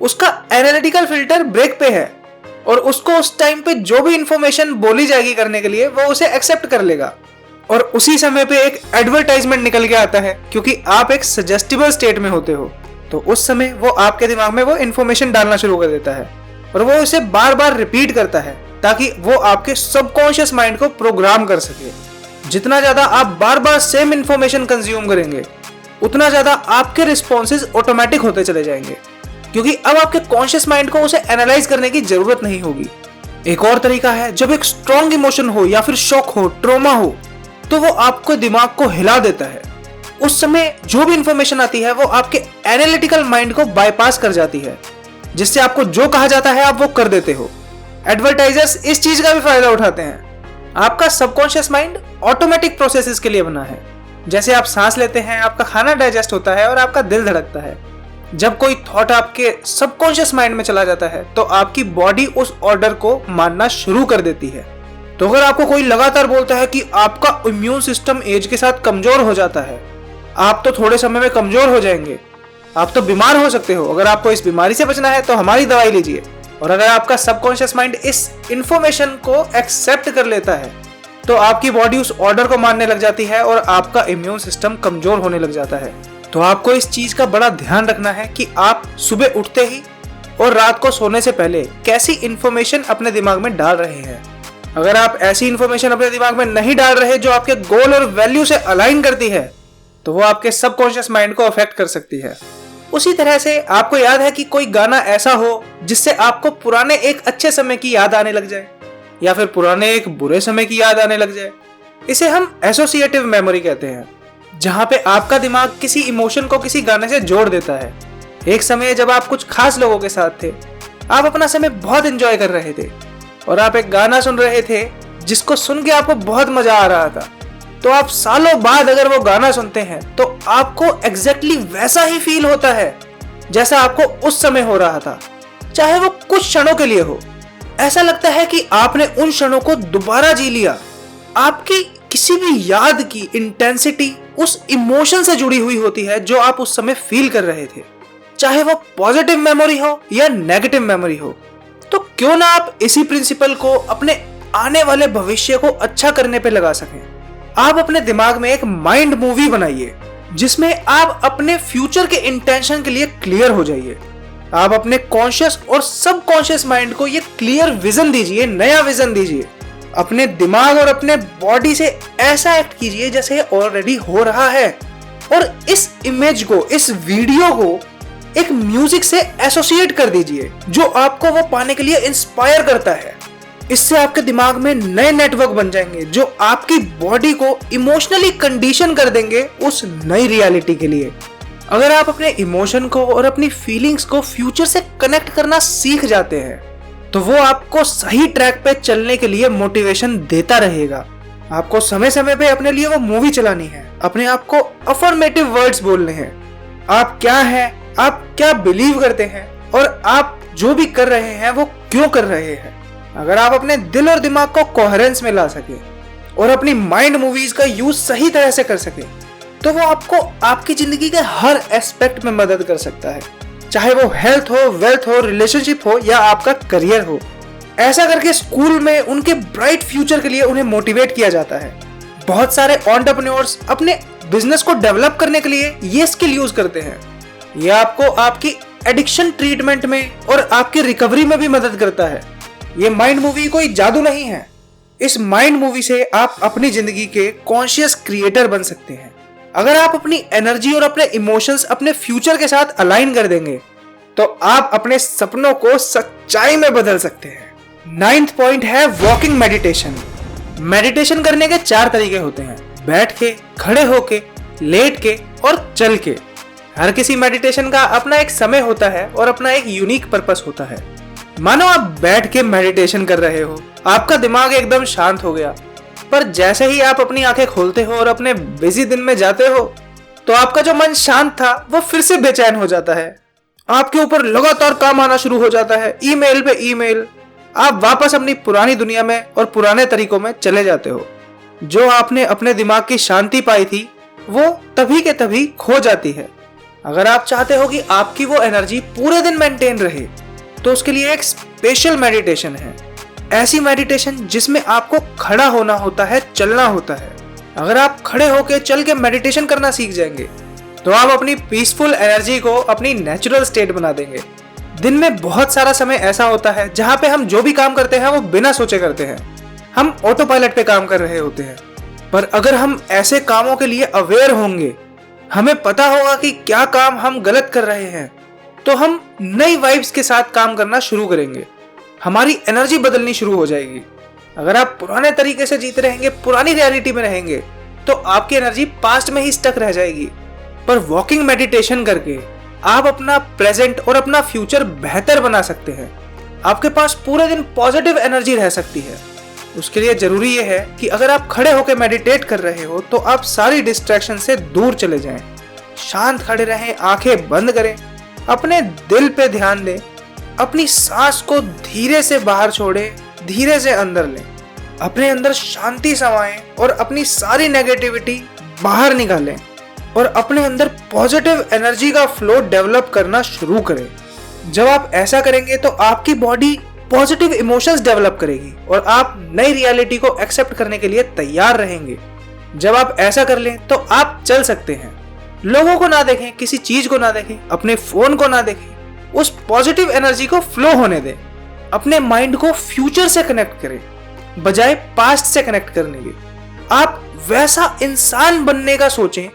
उसका एनालिटिकल फिल्टर ब्रेक पे है और उसको उस टाइम पे जो भी इंफॉर्मेशन बोली जाएगी करने के लिए वो उसे एक्सेप्ट कर लेगा। और उसी समय पे एक एडवर्टाइजमेंट निकल के आता है, क्योंकि आप एक सजेस्टिबल स्टेट में होते हो, तो उस समय वो आपके दिमाग में वो इंफॉर्मेशन डालना शुरू कर देता है और वो उसे बार बार रिपीट करता है ताकि वो आपके सबकॉन्शियस माइंड को प्रोग्राम कर सके। जितना ज्यादा आप बार बार सेम इंफॉर्मेशन कंज्यूम करेंगे उतना ज्यादा आपके रिस्पॉन्सेज ऑटोमेटिक होते चले जाएंगे, क्योंकि अब आपके कॉन्शियस माइंड को उसे एनालाइज करने की जरूरत नहीं होगी। एक और तरीका है, जब एक स्ट्रॉन्ग इमोशन हो या फिर शॉक हो, ट्रॉमा हो, तो वो आपको दिमाग को हिला देता है। उस समय जो भी इंफॉर्मेशन आती है वो आपके एनालिटिकल माइंड को बाईपास कर जाती है, जिससे आपको जो कहा जाता है आप वो कर देते हो। एडवर्टाइजर्स इस चीज का भी फायदा उठाते हैं। आपका सबकॉन्शियस माइंड ऑटोमेटिक प्रोसेसेस के लिए बना है। जैसे आप सांस लेते हैं, आपका खाना डाइजेस्ट होता है और आपका दिल धड़कता है। जब कोई थॉट आपके सबकॉन्शियस माइंड में चला जाता है तो आपकी बॉडी उस ऑर्डर को मानना शुरू कर देती है। तो अगर आपको कोई लगातार बोलता है कि आपका इम्यून सिस्टम एज के साथ कमजोर हो जाता है, आप तो थोड़े समय में कमजोर हो जाएंगे, आप तो बीमार हो सकते हो, अगर आपको इस बीमारी से बचना है तो हमारी दवाई लीजिए। और अगर आपका सबकॉन्शियस माइंड इस इंफॉर्मेशन को एक्सेप्ट कर लेता है तो आपकी बॉडी उस ऑर्डर को मानने लग जाती है और आपका इम्यून सिस्टम कमजोर होने लग जाता है। तो आपको इस चीज का बड़ा ध्यान रखना है कि आप सुबह उठते ही और रात को सोने से पहले कैसी इंफॉर्मेशन अपने दिमाग में डाल रहे हैं। अगर आप ऐसी इंफॉर्मेशन अपने दिमाग में नहीं डाल रहे जो आपके गोल और वैल्यू से अलाइन करती है, तो वो आपके सबकॉन्शियस माइंड को अफेक्ट कर सकती है। उसी तरह से आपको याद है कि कोई गाना ऐसा हो जिससे आपको पुराने एक अच्छे समय की याद आने लग जाए या फिर पुराने एक बुरे समय की याद आने लग जाए। इसे हम एसोसिएटिव मेमोरी कहते हैं, जहां पे आपका दिमाग किसी इमोशन को किसी गाने से जोड़ देता है। एक समय जब आप कुछ खास लोगों के साथ थे, आप अपना समय बहुत एंजॉय कर रहे थे और आप एक गाना सुन रहे थे जिसको सुन के आपको बहुत मजा आ रहा था, तो आप सालों बाद अगर वो गाना सुनते हैं तो आपको एग्जैक्टली वैसा ही फील होता है जैसा आपको उस समय हो रहा था, चाहे वो कुछ क्षणों के लिए हो। ऐसा लगता है कि आपने उन क्षणों को दोबारा जी लिया। आपकी किसी भी याद की इंटेंसिटी उस इमोशन से जुड़ी हुई होती है जो आप उस समय फील कर रहे थे, चाहे वो पॉजिटिव मेमोरी हो या नेगेटिव मेमोरी हो। तो क्यों ना आप इसी प्रिंसिपल को अपने आने वाले भविष्य को अच्छा करने पे लगा सकें। आप अपने दिमाग में एक माइंड मूवी बनाइए जिसमें आप अपने फ्यूचर के इंटेंशन के लिए क्लियर हो जाइए। आप अपने कॉन्शियस और सबकॉन्शियस माइंड को ये क्लियर विजन दीजिए, नया विजन दीजिए। अपने दिमाग और अपने बॉडी से ऐसा एक्ट कीजिए जैसे ऑलरेडी हो रहा है, और इस इमेज को, इस वीडियो को एक म्यूजिक से एसोसिएट कर दीजिए जो आपको वो पाने के लिए इंस्पायर करता है। इससे आपके दिमाग में नए नेटवर्क बन जाएंगे जो आपकी बॉडी को इमोशनली कंडीशन कर देंगे उस नई रियलिटी के लिए। अगर आप अपने इमोशन को और अपनी फीलिंग्स को फ्यूचर से कनेक्ट करना सीख जाते हैं तो वो आपको सही ट्रैक पे चलने के लिए मोटिवेशन देता रहेगा। आपको समय समय पे अपने लिए वो मूवी चलानी है, अपने आप को अफर्मेटिव वर्ड्स बोलने हैं। आप क्या हैं, आप क्या बिलीव करते हैं और आप जो भी कर रहे हैं वो क्यों कर रहे हैं। अगर आप अपने दिल और दिमाग को कोहेरेंस में ला सके और अपनी माइंड मूवीज का यूज सही तरह से कर सके तो वो आपको आपकी जिंदगी के हर एस्पेक्ट में मदद कर सकता है, चाहे वो हेल्थ हो, वेल्थ हो, रिलेशनशिप हो या आपका करियर हो। ऐसा करके स्कूल में उनके ब्राइट फ्यूचर के लिए उन्हें मोटिवेट किया जाता है। बहुत सारे एंटरप्रेन्योर्स अपने बिजनेस को डेवलप करने के लिए ये स्किल यूज करते हैं। ये आपको आपकी एडिक्शन ट्रीटमेंट में और आपकी रिकवरी में भी मदद करता है। ये माइंड मूवी कोई जादू नहीं है। इस माइंड मूवी से आप अपनी जिंदगी के कॉन्शियस क्रिएटर बन सकते हैं। अगर आप अपनी एनर्जी और अपने इमोशंस अपने फ्यूचर के साथ अलाइन कर देंगे तो आप अपने सपनों को सच्चाई में बदल सकते हैं। 9th पॉइंट है वॉकिंग मेडिटेशन। मेडिटेशन करने के 4 तरीके होते हैं, बैठ के, खड़े होके, लेट के और चल के। हर किसी मेडिटेशन का अपना एक समय होता है और अपना एक यूनिक पर्पस होता है। मानो आप बैठ के मेडिटेशन कर रहे हो, आपका दिमाग एकदम शांत हो गया, पर जैसे ही आप अपनी आंखें खोलते हो और अपने बिजी दिन में जाते हो तो आपका जो मन शांत था वो फिर से बेचैन हो जाता है। आपके ऊपर लगातार काम आना शुरू हो जाता है, ईमेल पे ईमेल। आप वापस अपनी पुरानी दुनिया में और पुराने तरीकों में चले जाते हो। जो आपने अपने दिमाग की शांति पाई थी वो तभी के तभी खो जाती है। अगर आप चाहते हो कि आपकी वो एनर्जी पूरे दिन मेंटेन रहे तो उसके लिए एक स्पेशल मेडिटेशन है। ऐसी मेडिटेशन जिसमें आपको खड़ा होना होता है, चलना होता है। अगर आप खड़े होकर चल के मेडिटेशन करना सीख जाएंगे तो आप अपनी पीसफुल एनर्जी को अपनी नेचुरल स्टेट बना देंगे। दिन में बहुत सारा समय ऐसा होता है जहां पे हम जो भी काम करते हैं वो बिना सोचे करते हैं। हम ऑटो पायलट पे काम कर रहे होते हैं। पर अगर हम ऐसे कामों के लिए अवेयर होंगे, हमें पता होगा कि क्या काम हम गलत कर रहे हैं, तो हम नई वाइब्स के साथ काम करना शुरू करेंगे। हमारी एनर्जी बदलनी शुरू हो जाएगी। अगर आप पुराने तरीके से जीते रहेंगे, पुरानी रियलिटी में रहेंगे, तो आपकी एनर्जी पास्ट में ही स्टक रह जाएगी। पर वॉकिंग मेडिटेशन करके आप अपना प्रेजेंट और अपना फ्यूचर बेहतर बना सकते हैं। आपके पास पूरे दिन पॉजिटिव एनर्जी रह सकती है। उसके लिए जरूरी यह है कि अगर आप खड़े होकर मेडिटेट कर रहे हो तो आप सारी डिस्ट्रैक्शन से दूर चले जाएं। शांत खड़े रहें, आंखें बंद करें, अपने दिल पे ध्यान दें, अपनी सांस को धीरे से बाहर छोड़ें, धीरे से अंदर लें, अपने अंदर शांति समाएं और अपनी सारी नेगेटिविटी बाहर निकालें और अपने अंदर पॉजिटिव एनर्जी का फ्लो डेवलप करना शुरू करें। जब आप ऐसा करेंगे तो आपकी बॉडी पॉजिटिव इमोशंस डेवलप करेगी और आप नई रियलिटी को एक्सेप्ट करने के लिए तैयार रहेंगे। जब आप ऐसा कर लें तो आप चल सकते हैं। लोगों को ना देखें, किसी चीज को ना देखें, अपने फोन को ना देखें, उस पॉजिटिव एनर्जी को फ्लो होने दें। अपने माइंड को फ्यूचर से कनेक्ट करें बजाय पास्ट से कनेक्ट करने के। आप वैसा इंसान बनने का सोचें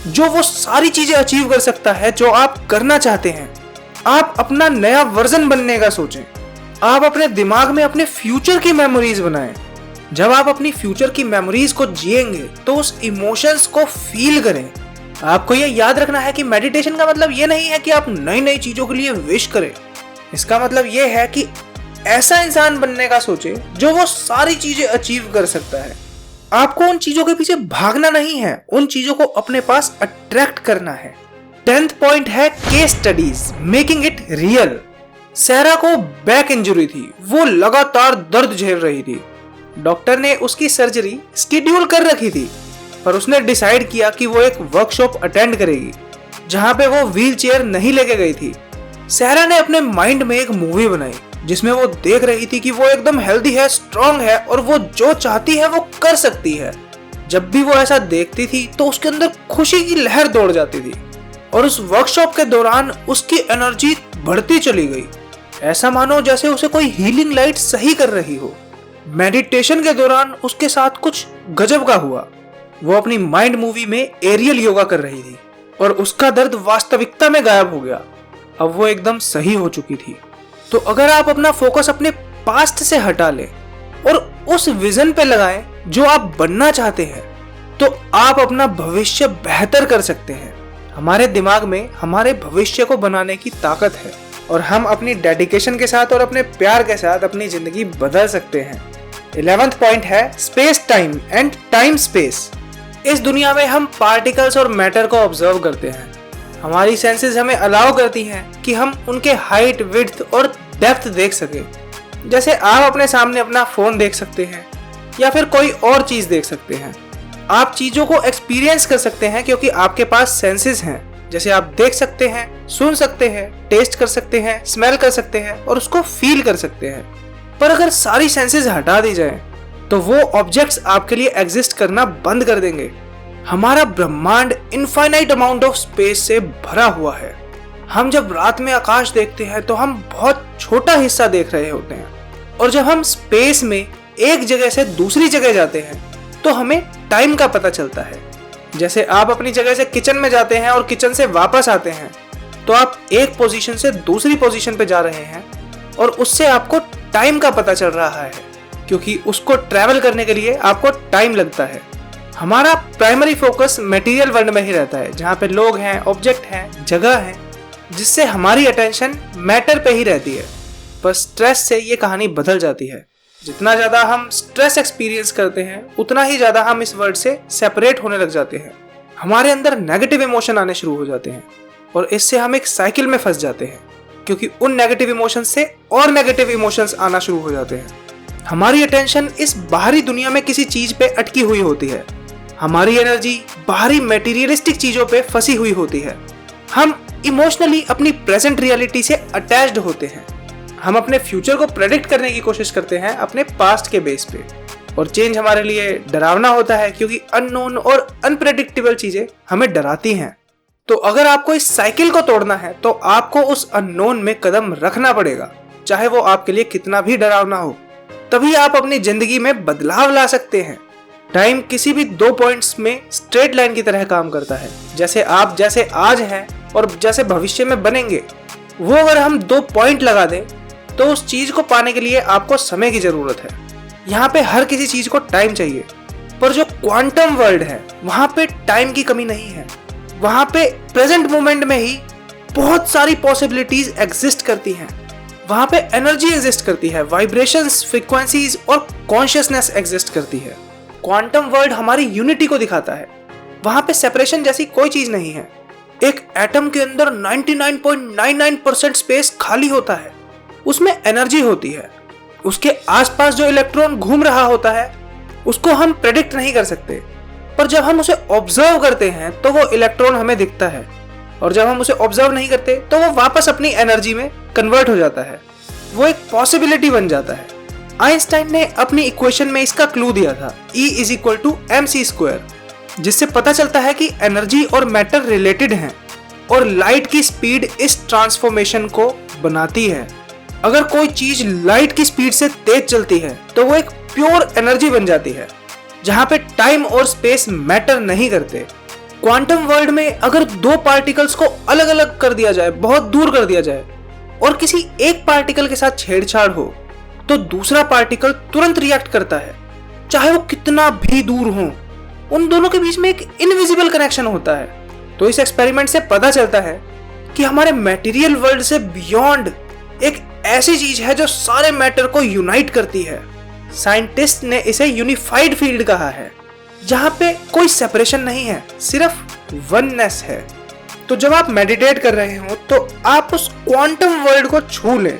जो वो सारी चीजें अचीव कर सकता है जो आप करना चाहते हैं। आप अपना नया वर्जन बनने का सोचें। आप अपने दिमाग में अपने फ्यूचर की मेमोरीज बनाएं। जब आप अपनी फ्यूचर की मेमोरीज को जिएंगे तो उस इमोशंस को फील करें। आपको ये याद रखना है कि मेडिटेशन का मतलब ये नहीं है कि आप नई नई चीजों के लिए विश करें। इसका मतलब ये है कि ऐसा इंसान बनने का सोचें जो वो सारी चीजें अचीव कर सकता है। आपको उन चीजों के पीछे भागना नहीं है, उन चीजों को अपने पास अट्रैक्ट करना है। 10th पॉइंट है case studies, making it real. सहरा को बैक इंजरी थी, वो लगातार दर्द झेल रही थी। डॉक्टर ने उसकी सर्जरी शेड्यूल कर रखी थी, पर उसने डिसाइड किया कि वो एक वर्कशॉप अटेंड करेगी जहां पे वो व्हील चेयर नहीं लेके गई थी। सहरा ने अपने माइंड में एक मूवी बनाई जिसमें वो देख रही थी कि वो एकदम हेल्दी है, स्ट्रांग है और वो जो चाहती है वो कर सकती है। जब भी वो ऐसा देखती थी तो उसके अंदर खुशी की लहर दौड़ जाती थी और उस वर्कशॉप के दौरान उसकी एनर्जी बढ़ती चली गई। ऐसा मानो जैसे उसे कोई हीलिंग लाइट सही कर रही हो। मेडिटेशन के दौरान उसके साथ कुछ गजब का हुआ। वो अपनी माइंड मूवी में एरियल योगा कर रही थी और उसका दर्द वास्तविकता में गायब हो गया। अब वो एकदम सही हो चुकी थी। तो अगर आप अपना फोकस अपने पास्ट से हटा लें और उस विजन पे लगाएं जो आप बनना चाहते हैं, तो आप अपना भविष्य बेहतर कर सकते हैं। हमारे दिमाग में हमारे भविष्य को बनाने की ताकत है और हम अपनी डेडिकेशन के साथ और अपने प्यार के साथ अपनी जिंदगी बदल सकते हैं। 11th पॉइंट है space time and time space. इस दुनिया में हम पार्टिकल्स और मैटर को ऑब्जर्व करते हैं। हमारी सेंसेस हमें अलाउ करती हैं कि हम उनके हाइट, विड्थ और डेप्थ देख सकें। जैसे आप अपने सामने अपना फोन देख सकते हैं या फिर कोई और चीज देख सकते हैं। आप चीजों को एक्सपीरियंस कर सकते हैं क्योंकि आपके पास सेंसेस हैं। जैसे आप देख सकते हैं, सुन सकते हैं, टेस्ट कर सकते हैं, स्मेल कर सकते हैं और उसको फील कर सकते हैं। पर अगर सारी सेंसेस हटा दी जाए तो वो ऑब्जेक्ट्स आपके लिए एग्जिस्ट करना बंद कर देंगे। हमारा ब्रह्मांड इनफाइनाइट अमाउंट ऑफ स्पेस से भरा हुआ है। हम जब रात में आकाश देखते हैं तो हम बहुत छोटा हिस्सा देख रहे होते हैं और जब हम स्पेस में एक जगह से दूसरी जगह जाते हैं तो हमें टाइम का पता चलता है। जैसे आप अपनी जगह से किचन में जाते हैं और किचन से वापस आते हैं तो आप एक पोजीशन से दूसरी पोजीशन पे जा रहे हैं और उससे आपको टाइम का पता चल रहा है क्योंकि उसको ट्रैवल करने के लिए आपको टाइम लगता है। हमारा प्राइमरी फोकस मटेरियल वर्ल्ड में ही रहता है जहाँ पे लोग हैं, ऑब्जेक्ट हैं, जगह है, जिससे हमारी अटेंशन मैटर पे ही रहती है। पर स्ट्रेस से ये कहानी बदल जाती है। जितना ज़्यादा हम स्ट्रेस एक्सपीरियंस करते हैं उतना ही ज़्यादा हम इस वर्ल्ड से सेपरेट होने लग जाते हैं। हमारे अंदर नेगेटिव इमोशन आने शुरू हो जाते हैं और इससे हम एक साइकिल में फंस जाते हैं क्योंकि उन नेगेटिव इमोशंस से और नेगेटिव इमोशंस आना शुरू हो जाते हैं। हमारी अटेंशन इस बाहरी दुनिया में किसी चीज़ पे अटकी हुई होती है। हमारी एनर्जी बाहरी मटेरियलिस्टिक चीज़ों पे फंसी हुई होती है। हम इमोशनली अपनी प्रेजेंट रियलिटी से अटैच्ड होते हैं। हम अपने फ्यूचर को प्रेडिक्ट करने की कोशिश करते हैं अपने पास्ट के बेस पे और चेंज हमारे लिए डरावना होता है क्योंकि अननोन और अनप्रेडिक्टेबल चीजें हमें डराती हैं। तो अगर आपको इस साइकिल को तोड़ना है तो आपको उस अननोन में कदम रखना पड़ेगा, चाहे वो आपके लिए कितना भी डरावना हो। तभी आप अपनी जिंदगी में बदलाव ला सकते हैं। टाइम किसी भी 2 पॉइंट्स में स्ट्रेट लाइन की तरह काम करता है। जैसे आप जैसे आज हैं और जैसे भविष्य में बनेंगे, वो अगर हम 2 पॉइंट लगा दें तो उस चीज को पाने के लिए आपको समय की जरूरत है। यहाँ पे हर किसी चीज को टाइम चाहिए, पर जो क्वांटम वर्ल्ड है वहां पे टाइम की कमी नहीं है। वहां पे प्रेजेंट मोमेंट में ही बहुत सारी पॉसिबिलिटीज एग्जिस्ट करती हैं। वहां पे एनर्जी एग्जिस्ट करती है, वाइब्रेशंस, फ्रीक्वेंसीज और कॉन्शियसनेस एग्जिस्ट करती है। क्वांटम वर्ल्ड हमारी यूनिटी को दिखाता है। वहां पे सेपरेशन जैसी कोई चीज नहीं है। एक एटम के अंदर 99.99% स्पेस खाली होता है, उसमें एनर्जी होती है। उसके आसपास जो इलेक्ट्रॉन घूम रहा होता है उसको हम प्रेडिक्ट नहीं कर सकते, पर जब हम उसे ऑब्जर्व करते हैं तो वो इलेक्ट्रॉन हमें दिखता है, और जब हम उसे ऑब्जर्व नहीं करते तो वो वापस अपनी एनर्जी में कन्वर्ट हो जाता है। वो एक पॉसिबिलिटी बन जाता है। आइंस्टाइन ने अपनी इक्वेशन में इसका क्लू दिया था, E = mc², जिससे पता चलता है कि एनर्जी और मैटर रिलेटेड हैं और लाइट की स्पीड इस ट्रांसफॉर्मेशन को बनाती है। अगर कोई चीज लाइट की स्पीड से तेज चलती है तो वो एक प्योर एनर्जी बन जाती है, जहां पे टाइम और स्पेस मैटर नहीं करते। क्वांटम वर्ल्ड में अगर दो पार्टिकल्स को अलग अलग कर दिया जाए, बहुत दूर कर दिया जाए, और किसी एक पार्टिकल के साथ छेड़छाड़ हो, तो दूसरा पार्टिकल तुरंत रिएक्ट करता है, चाहे वो कितना भी दूर हो। उन दोनों के बीच में एक इनविजिबल कनेक्शन होता है। तो इस एक्सपेरिमेंट से पता चलता है कि हमारे मटेरियल वर्ल्ड से बियॉन्ड एक ऐसी चीज है जो सारे मैटर को यूनाइट करती है। साइंटिस्ट ने इसे यूनिफाइड फील्ड कहा है, जहां पे कोई सेपरेशन नहीं है, सिर्फ वननेस है। तो जब आप मेडिटेट कर रहे हो तो आप उस क्वांटम वर्ल्ड को छू लें।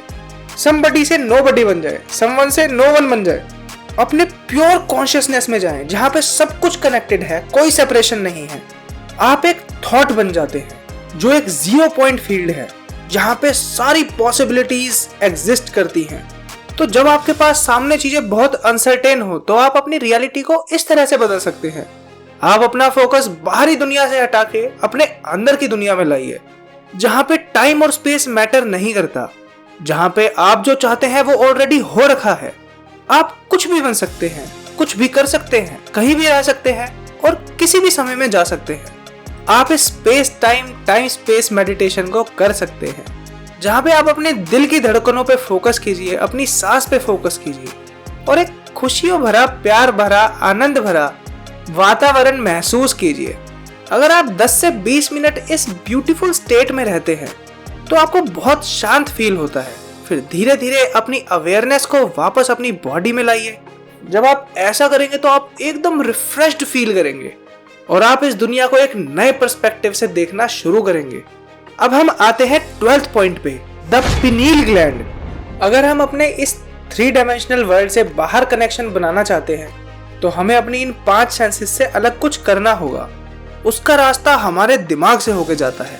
समबडी से नोबडी बन जाए, समवन से नो वन बन जाए। अपने प्योर कॉन्शियसनेस में जाएं, जहां पे सब कुछ कनेक्टेड है, कोई सेपरेशन नहीं है। आप एक थॉट बन जाते हैं जो एक 0 पॉइंट फील्ड है, जहां पे सारी पॉसिबिलिटीज एग्जिस्ट करती हैं। तो जब आपके पास सामने चीजें बहुत अनसर्टेन हो तो आप अपनी रियलिटी को इस तरह से बदल सकते हैं। आप अपना फोकस बाहरी दुनिया से हटा के अपने अंदर की दुनिया में लाइए, जहां पे टाइम और स्पेस मैटर नहीं करता, जहां पे आप जो चाहते हैं वो ऑलरेडी हो रखा है। आप कुछ भी बन सकते हैं, कुछ भी कर सकते हैं, कहीं भी रह सकते हैं और किसी भी समय में जा सकते हैं। आप इस स्पेस टाइम स्पेस मेडिटेशन को कर सकते हैं, जहां पे आप अपने दिल की धड़कनों पे फोकस कीजिए, अपनी सांस पे फोकस कीजिए और एक खुशियों भरा, प्यार भरा, आनंद भरा वातावरण महसूस कीजिए। अगर आप 10 से 20 मिनट इस ब्यूटीफुल स्टेट में रहते हैं तो आपको बहुत शांत फील होता है। फिर धीरे धीरे अपनी अवेयरनेस को वापस अपनी बॉडी में लाइए। जब आप ऐसा करेंगे तो आप एकदम रिफ्रेश्ड फील करेंगे और आप इस दुनिया को एक नए पर्सपेक्टिव से देखना शुरू करेंगे। अब हम आते हैं 12th पॉइंट पे, द पिनील ग्लैंड। अगर हम अपने इस 3 डायमेंशनल वर्ल्ड से बाहर कनेक्शन बनाना चाहते हैं तो हमें अपनी इन 5 सेंसेस से अलग कुछ करना होगा। उसका रास्ता हमारे दिमाग से होके जाता है।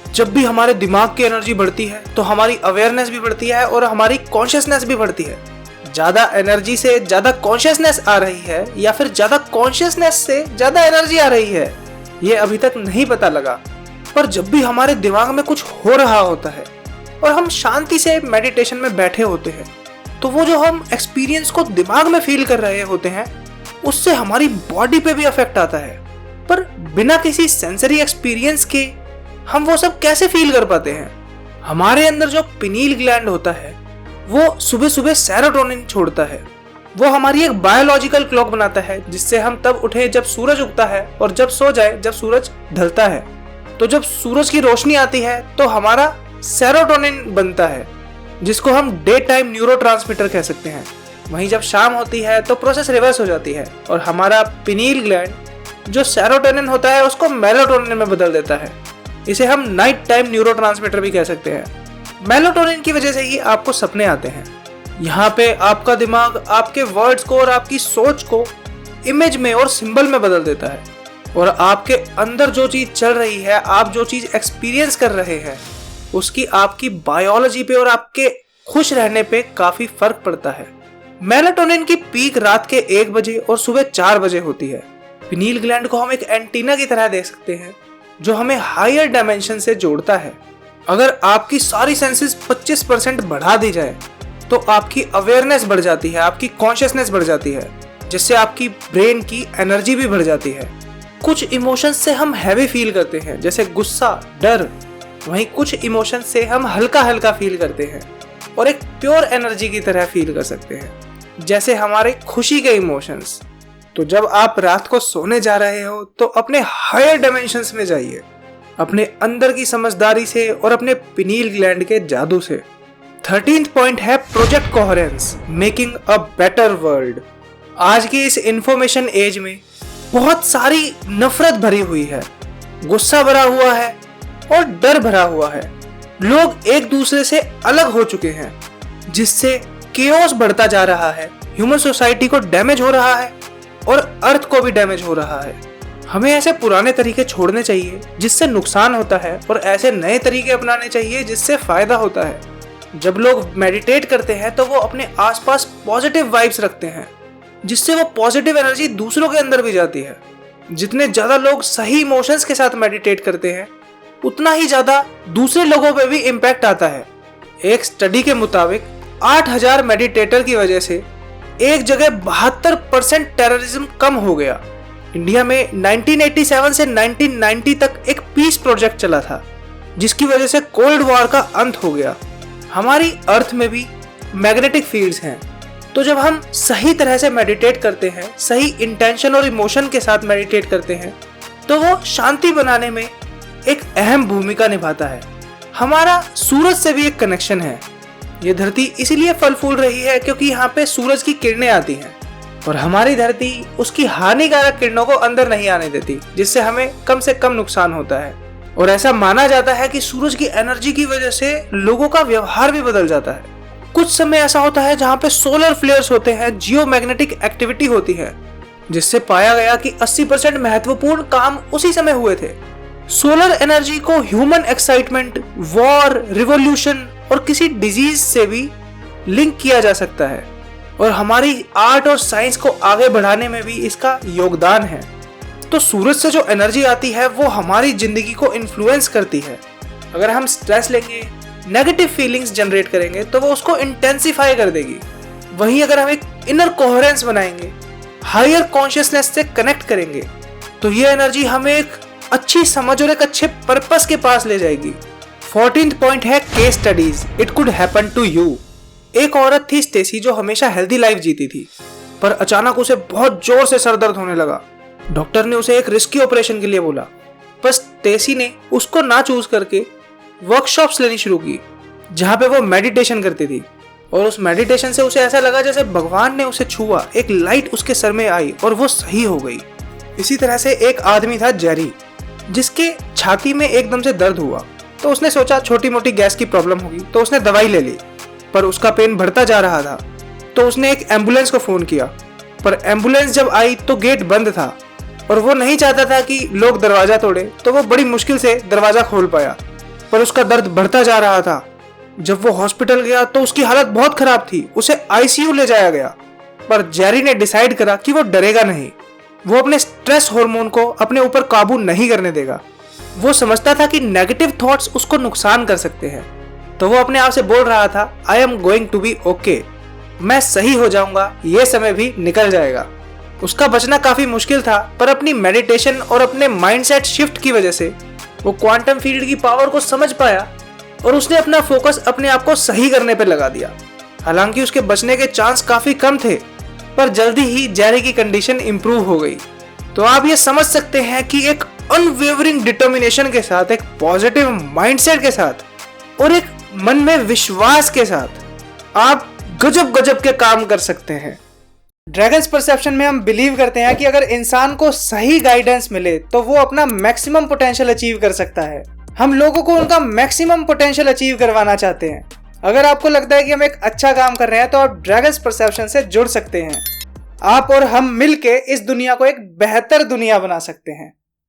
जब भी हमारे दिमाग की एनर्जी बढ़ती है तो हमारी अवेयरनेस भी बढ़ती है और हमारी कॉन्शियसनेस भी बढ़ती है। ज्यादा एनर्जी से ज्यादा कॉन्शियसनेस आ रही है या फिर ज्यादा कॉन्शियसनेस से ज्यादा एनर्जी आ रही है, ये अभी तक नहीं पता लगा। पर जब भी हमारे दिमाग में कुछ हो रहा होता है और हम शांति से मेडिटेशन में बैठे होते हैं तो वो जो हम एक्सपीरियंस को दिमाग में फील कर रहे होते हैं उससे हमारी बॉडी पे भी अफेक्ट आता है। पर बिना किसी सेंसरी एक्सपीरियंस के हम वो सब कैसे फील कर पाते हैं? हमारे अंदर जो पिनील ग्लैंड होता है वो सुबह सुबह सेरोटोनिन छोड़ता है। वो हमारी एक बायोलॉजिकल क्लॉक बनाता है, जिससे हम तब उठे जब सूरज उगता है और जब सो जाए जब सूरज ढलता है। तो जब सूरज की रोशनी आती है तो हमारा सेरोटोनिन बनता है, जिसको हम डे टाइम न्यूरोट्रांसमीटर कह सकते हैं। वहीं जब शाम होती है तो प्रोसेस रिवर्स हो जाती है और हमारा पिनील ग्लैंड जो सेरोटोनिन होता है उसको मेलाटोनिन में बदल देता है। इसे हम नाइट टाइम न्यूरोट्रांसमीटर भी कह सकते हैं। मेलाटोनिन की वजह से ही आपको सपने आते हैं। यहाँ पे आपका दिमाग आपके वर्ड्स को और आपकी सोच को इमेज में और सिंबल में बदल देता है और आपके अंदर जो चीज चल रही है, आप जो चीज एक्सपीरियंस कर रहे हैं, उसकी आपकी बायोलॉजी पे और आपके खुश रहने पे काफी फर्क पड़ता है। मेलाटोनिन की पीक रात के 1 बजे और सुबह 4 बजे होती है। पिनील ग्लैंड को हम एक एंटीना की तरह देख सकते हैं जो हमें हायर डायमेंशन से जोड़ता है। अगर आपकी सारी सेंसेस 25% बढ़ा दी जाए तो आपकी अवेयरनेस बढ़ जाती है, आपकी कॉन्शियसनेस बढ़ जाती है, जिससे आपकी ब्रेन की एनर्जी भी बढ़ जाती है। कुछ इमोशंस से हम हैवी फील करते हैं, जैसे गुस्सा, डर। वहीं कुछ इमोशंस से हम हल्का हल्का फील करते हैं और एक प्योर एनर्जी की तरह फील कर सकते हैं, जैसे हमारे खुशी के इमोशंस। तो जब आप रात को सोने जा रहे हो तो अपने हायर डायमेंशंस में जाइए, अपने अंदर की समझदारी से और अपने पिनील ग्लैंड के जादू से। 13th पॉइंट है project coherence, making a better world. आज की इस इंफॉर्मेशन एज में बहुत सारी नफरत भरी हुई है, गुस्सा भरा हुआ है और डर भरा हुआ है। लोग एक दूसरे से अलग हो चुके हैं, जिससे केओस बढ़ता जा रहा है, ह्यूमन सोसाइटी को डैमेज हो रहा है और अर्थ को भी डैमेज हो रहा है। हमें ऐसे पुराने तरीके छोड़ने चाहिए जिससे नुकसान होता है और ऐसे नए तरीके अपनाने चाहिए जिससे फायदा होता है। जब लोग मेडिटेट करते हैं तो वो अपने आसपास पॉजिटिव वाइब्स रखते हैं, जिससे वो पॉजिटिव एनर्जी दूसरों के अंदर भी जाती है। जितने ज्यादा लोग सही इमोशंस के साथ मेडिटेट करते हैं, उतना ही ज्यादा दूसरे लोगों पे भी इम्पैक्ट आता है। एक स्टडी के मुताबिक 8000 मेडिटेटर की वजह से एक जगह 72% टेररिज्म कम हो गया। इंडिया में 1987 से 1990 तक एक पीस प्रोजेक्ट चला था, जिसकी वजह से कोल्ड वॉर का अंत हो गया। हमारी अर्थ में भी मैग्नेटिक फील्ड्स हैं, तो जब हम सही तरह से मेडिटेट करते हैं, सही इंटेंशन और इमोशन के साथ मेडिटेट करते हैं, तो वो शांति बनाने में एक अहम भूमिका निभाता है। हमारा सूरज से भी एक कनेक्शन है। ये धरती इसीलिए फल फूल रही है क्योंकि यहाँ पे सूरज की किरणें आती हैं और हमारी धरती उसकी हानिकारक किरणों को अंदर नहीं आने देती, जिससे हमें कम से कम नुकसान होता है। और ऐसा माना जाता है कि सूरज की एनर्जी की वजह से लोगों का व्यवहार भी बदल जाता है। कुछ समय ऐसा होता है जहाँ पे सोलर फ्लेयर्स होते हैं, जियोमैग्नेटिक एक्टिविटी होती है, जिससे पाया गया कि 80% महत्वपूर्ण काम उसी समय हुए थे। सोलर एनर्जी को ह्यूमन एक्साइटमेंट, वॉर, रिवॉल्यूशन और किसी डिजीज से भी लिंक किया जा सकता है और हमारी आर्ट और साइंस को आगे बढ़ाने में भी इसका योगदान है। तो सूरज से जो एनर्जी आती है वो हमारी जिंदगी को इन्फ्लुएंस करती है। अगर हम स्ट्रेस लेंगे, नेगेटिव फीलिंग्स जनरेट करेंगे तो वो उसको इंटेंसिफाई कर देगी। वहीं अगर हम एक इनर कोहेरेंस बनाएंगे, हायर कॉन्शियसनेस से कनेक्ट करेंगे, तो ये एनर्जी हमें एक अच्छी समझ और एक अच्छे पर्पस के पास ले जाएगी। 14th पॉइंट है case studies, it could happen to you. एक औरत थी स्टेसी जो हमेशा हेल्दी लाइफ जीती थी, पर अचानक उसे बहुत जोर से सर दर्द होने लगा। डॉक्टर ने उसे एक रिस्की ऑपरेशन के लिए बोला, पर स्टेसी ने उसको ना चूज करके वर्कशॉप्स लेनी शुरू की, जहाँ पे वो मेडिटेशन करती थी। और उस मेडिटेशन से उसे ऐसा लगा जैसे भगवान ने उसे छुआ, एक लाइट उसके सर में आई और वो सही हो गई। इसी तरह से एक आदमी था जेरी, जिसके छाती में एकदम से दर्द हुआ, तो उसने सोचा छोटी मोटी गैस की प्रॉब्लम होगी, तो उसने दवाई ले ली, पर उसका पेन बढ़ता जा रहा था। तो उसने एक एम्बुलेंस को फोन किया, पर एम्बुलेंस जब आई तो गेट बंद था और वो नहीं चाहता था कि लोग दरवाजा तोड़े, तो वो बड़ी मुश्किल से दरवाजा खोल पाया, पर उसका दर्द बढ़ता जा रहा था। जब वो हॉस्पिटल गया तो उसकी हालत बहुत खराब थी, उसे आईसीयू ले जाया गया। पर जेरी ने डिसाइड करा कि वो डरेगा नहीं, वो अपने स्ट्रेस हार्मोन को अपने ऊपर काबू नहीं करने देगा। वो समझता था कि नेगेटिव थॉट्स उसको नुकसान कर सकते हैं, तो वो अपने आप से बोल रहा था, I am going to be okay, मैं सही हो जाऊंगा, ये समय भी निकल जाएगा। उसका बचना काफी मुश्किल था, पर अपनी मेडिटेशन और अपने माइंडसेट शिफ्ट की वजह से वो क्वांटम फील्ड की पावर को समझ पाया और उसने अपना फोकस अपने आप को सही करने पर लगा दिया। हालांकि उसके बचने के चांस काफी कम थे, पर जल्दी ही जेरी की कंडीशन इंप्रूव हो गई। तो आप ये समझ सकते हैं कि एक अनवेवरिंग डिटर्मिनेशन के साथ, एक पॉजिटिव माइंडसेट के साथ और एक मन में विश्वास के साथ आप गजब गजब के काम कर सकते हैं। ड्रैगन्स परसेप्शन में हम बिलीव करते हैं कि अगर इंसान को सही गाइडेंस मिले तो वो अपना मैक्सिमम पोटेंशियल अचीव कर सकता है। हम लोगों को उनका मैक्सिमम पोटेंशियल अचीव करवाना चाहते हैं। अगर आपको लगता है कि हम एक अच्छा काम कर रहे हैं तो आप ड्रैगन्स परसेप्शन से जुड़ सकते हैं। आप और हम मिलके इस दुनिया को एक बेहतर दुनिया बना सकते हैं।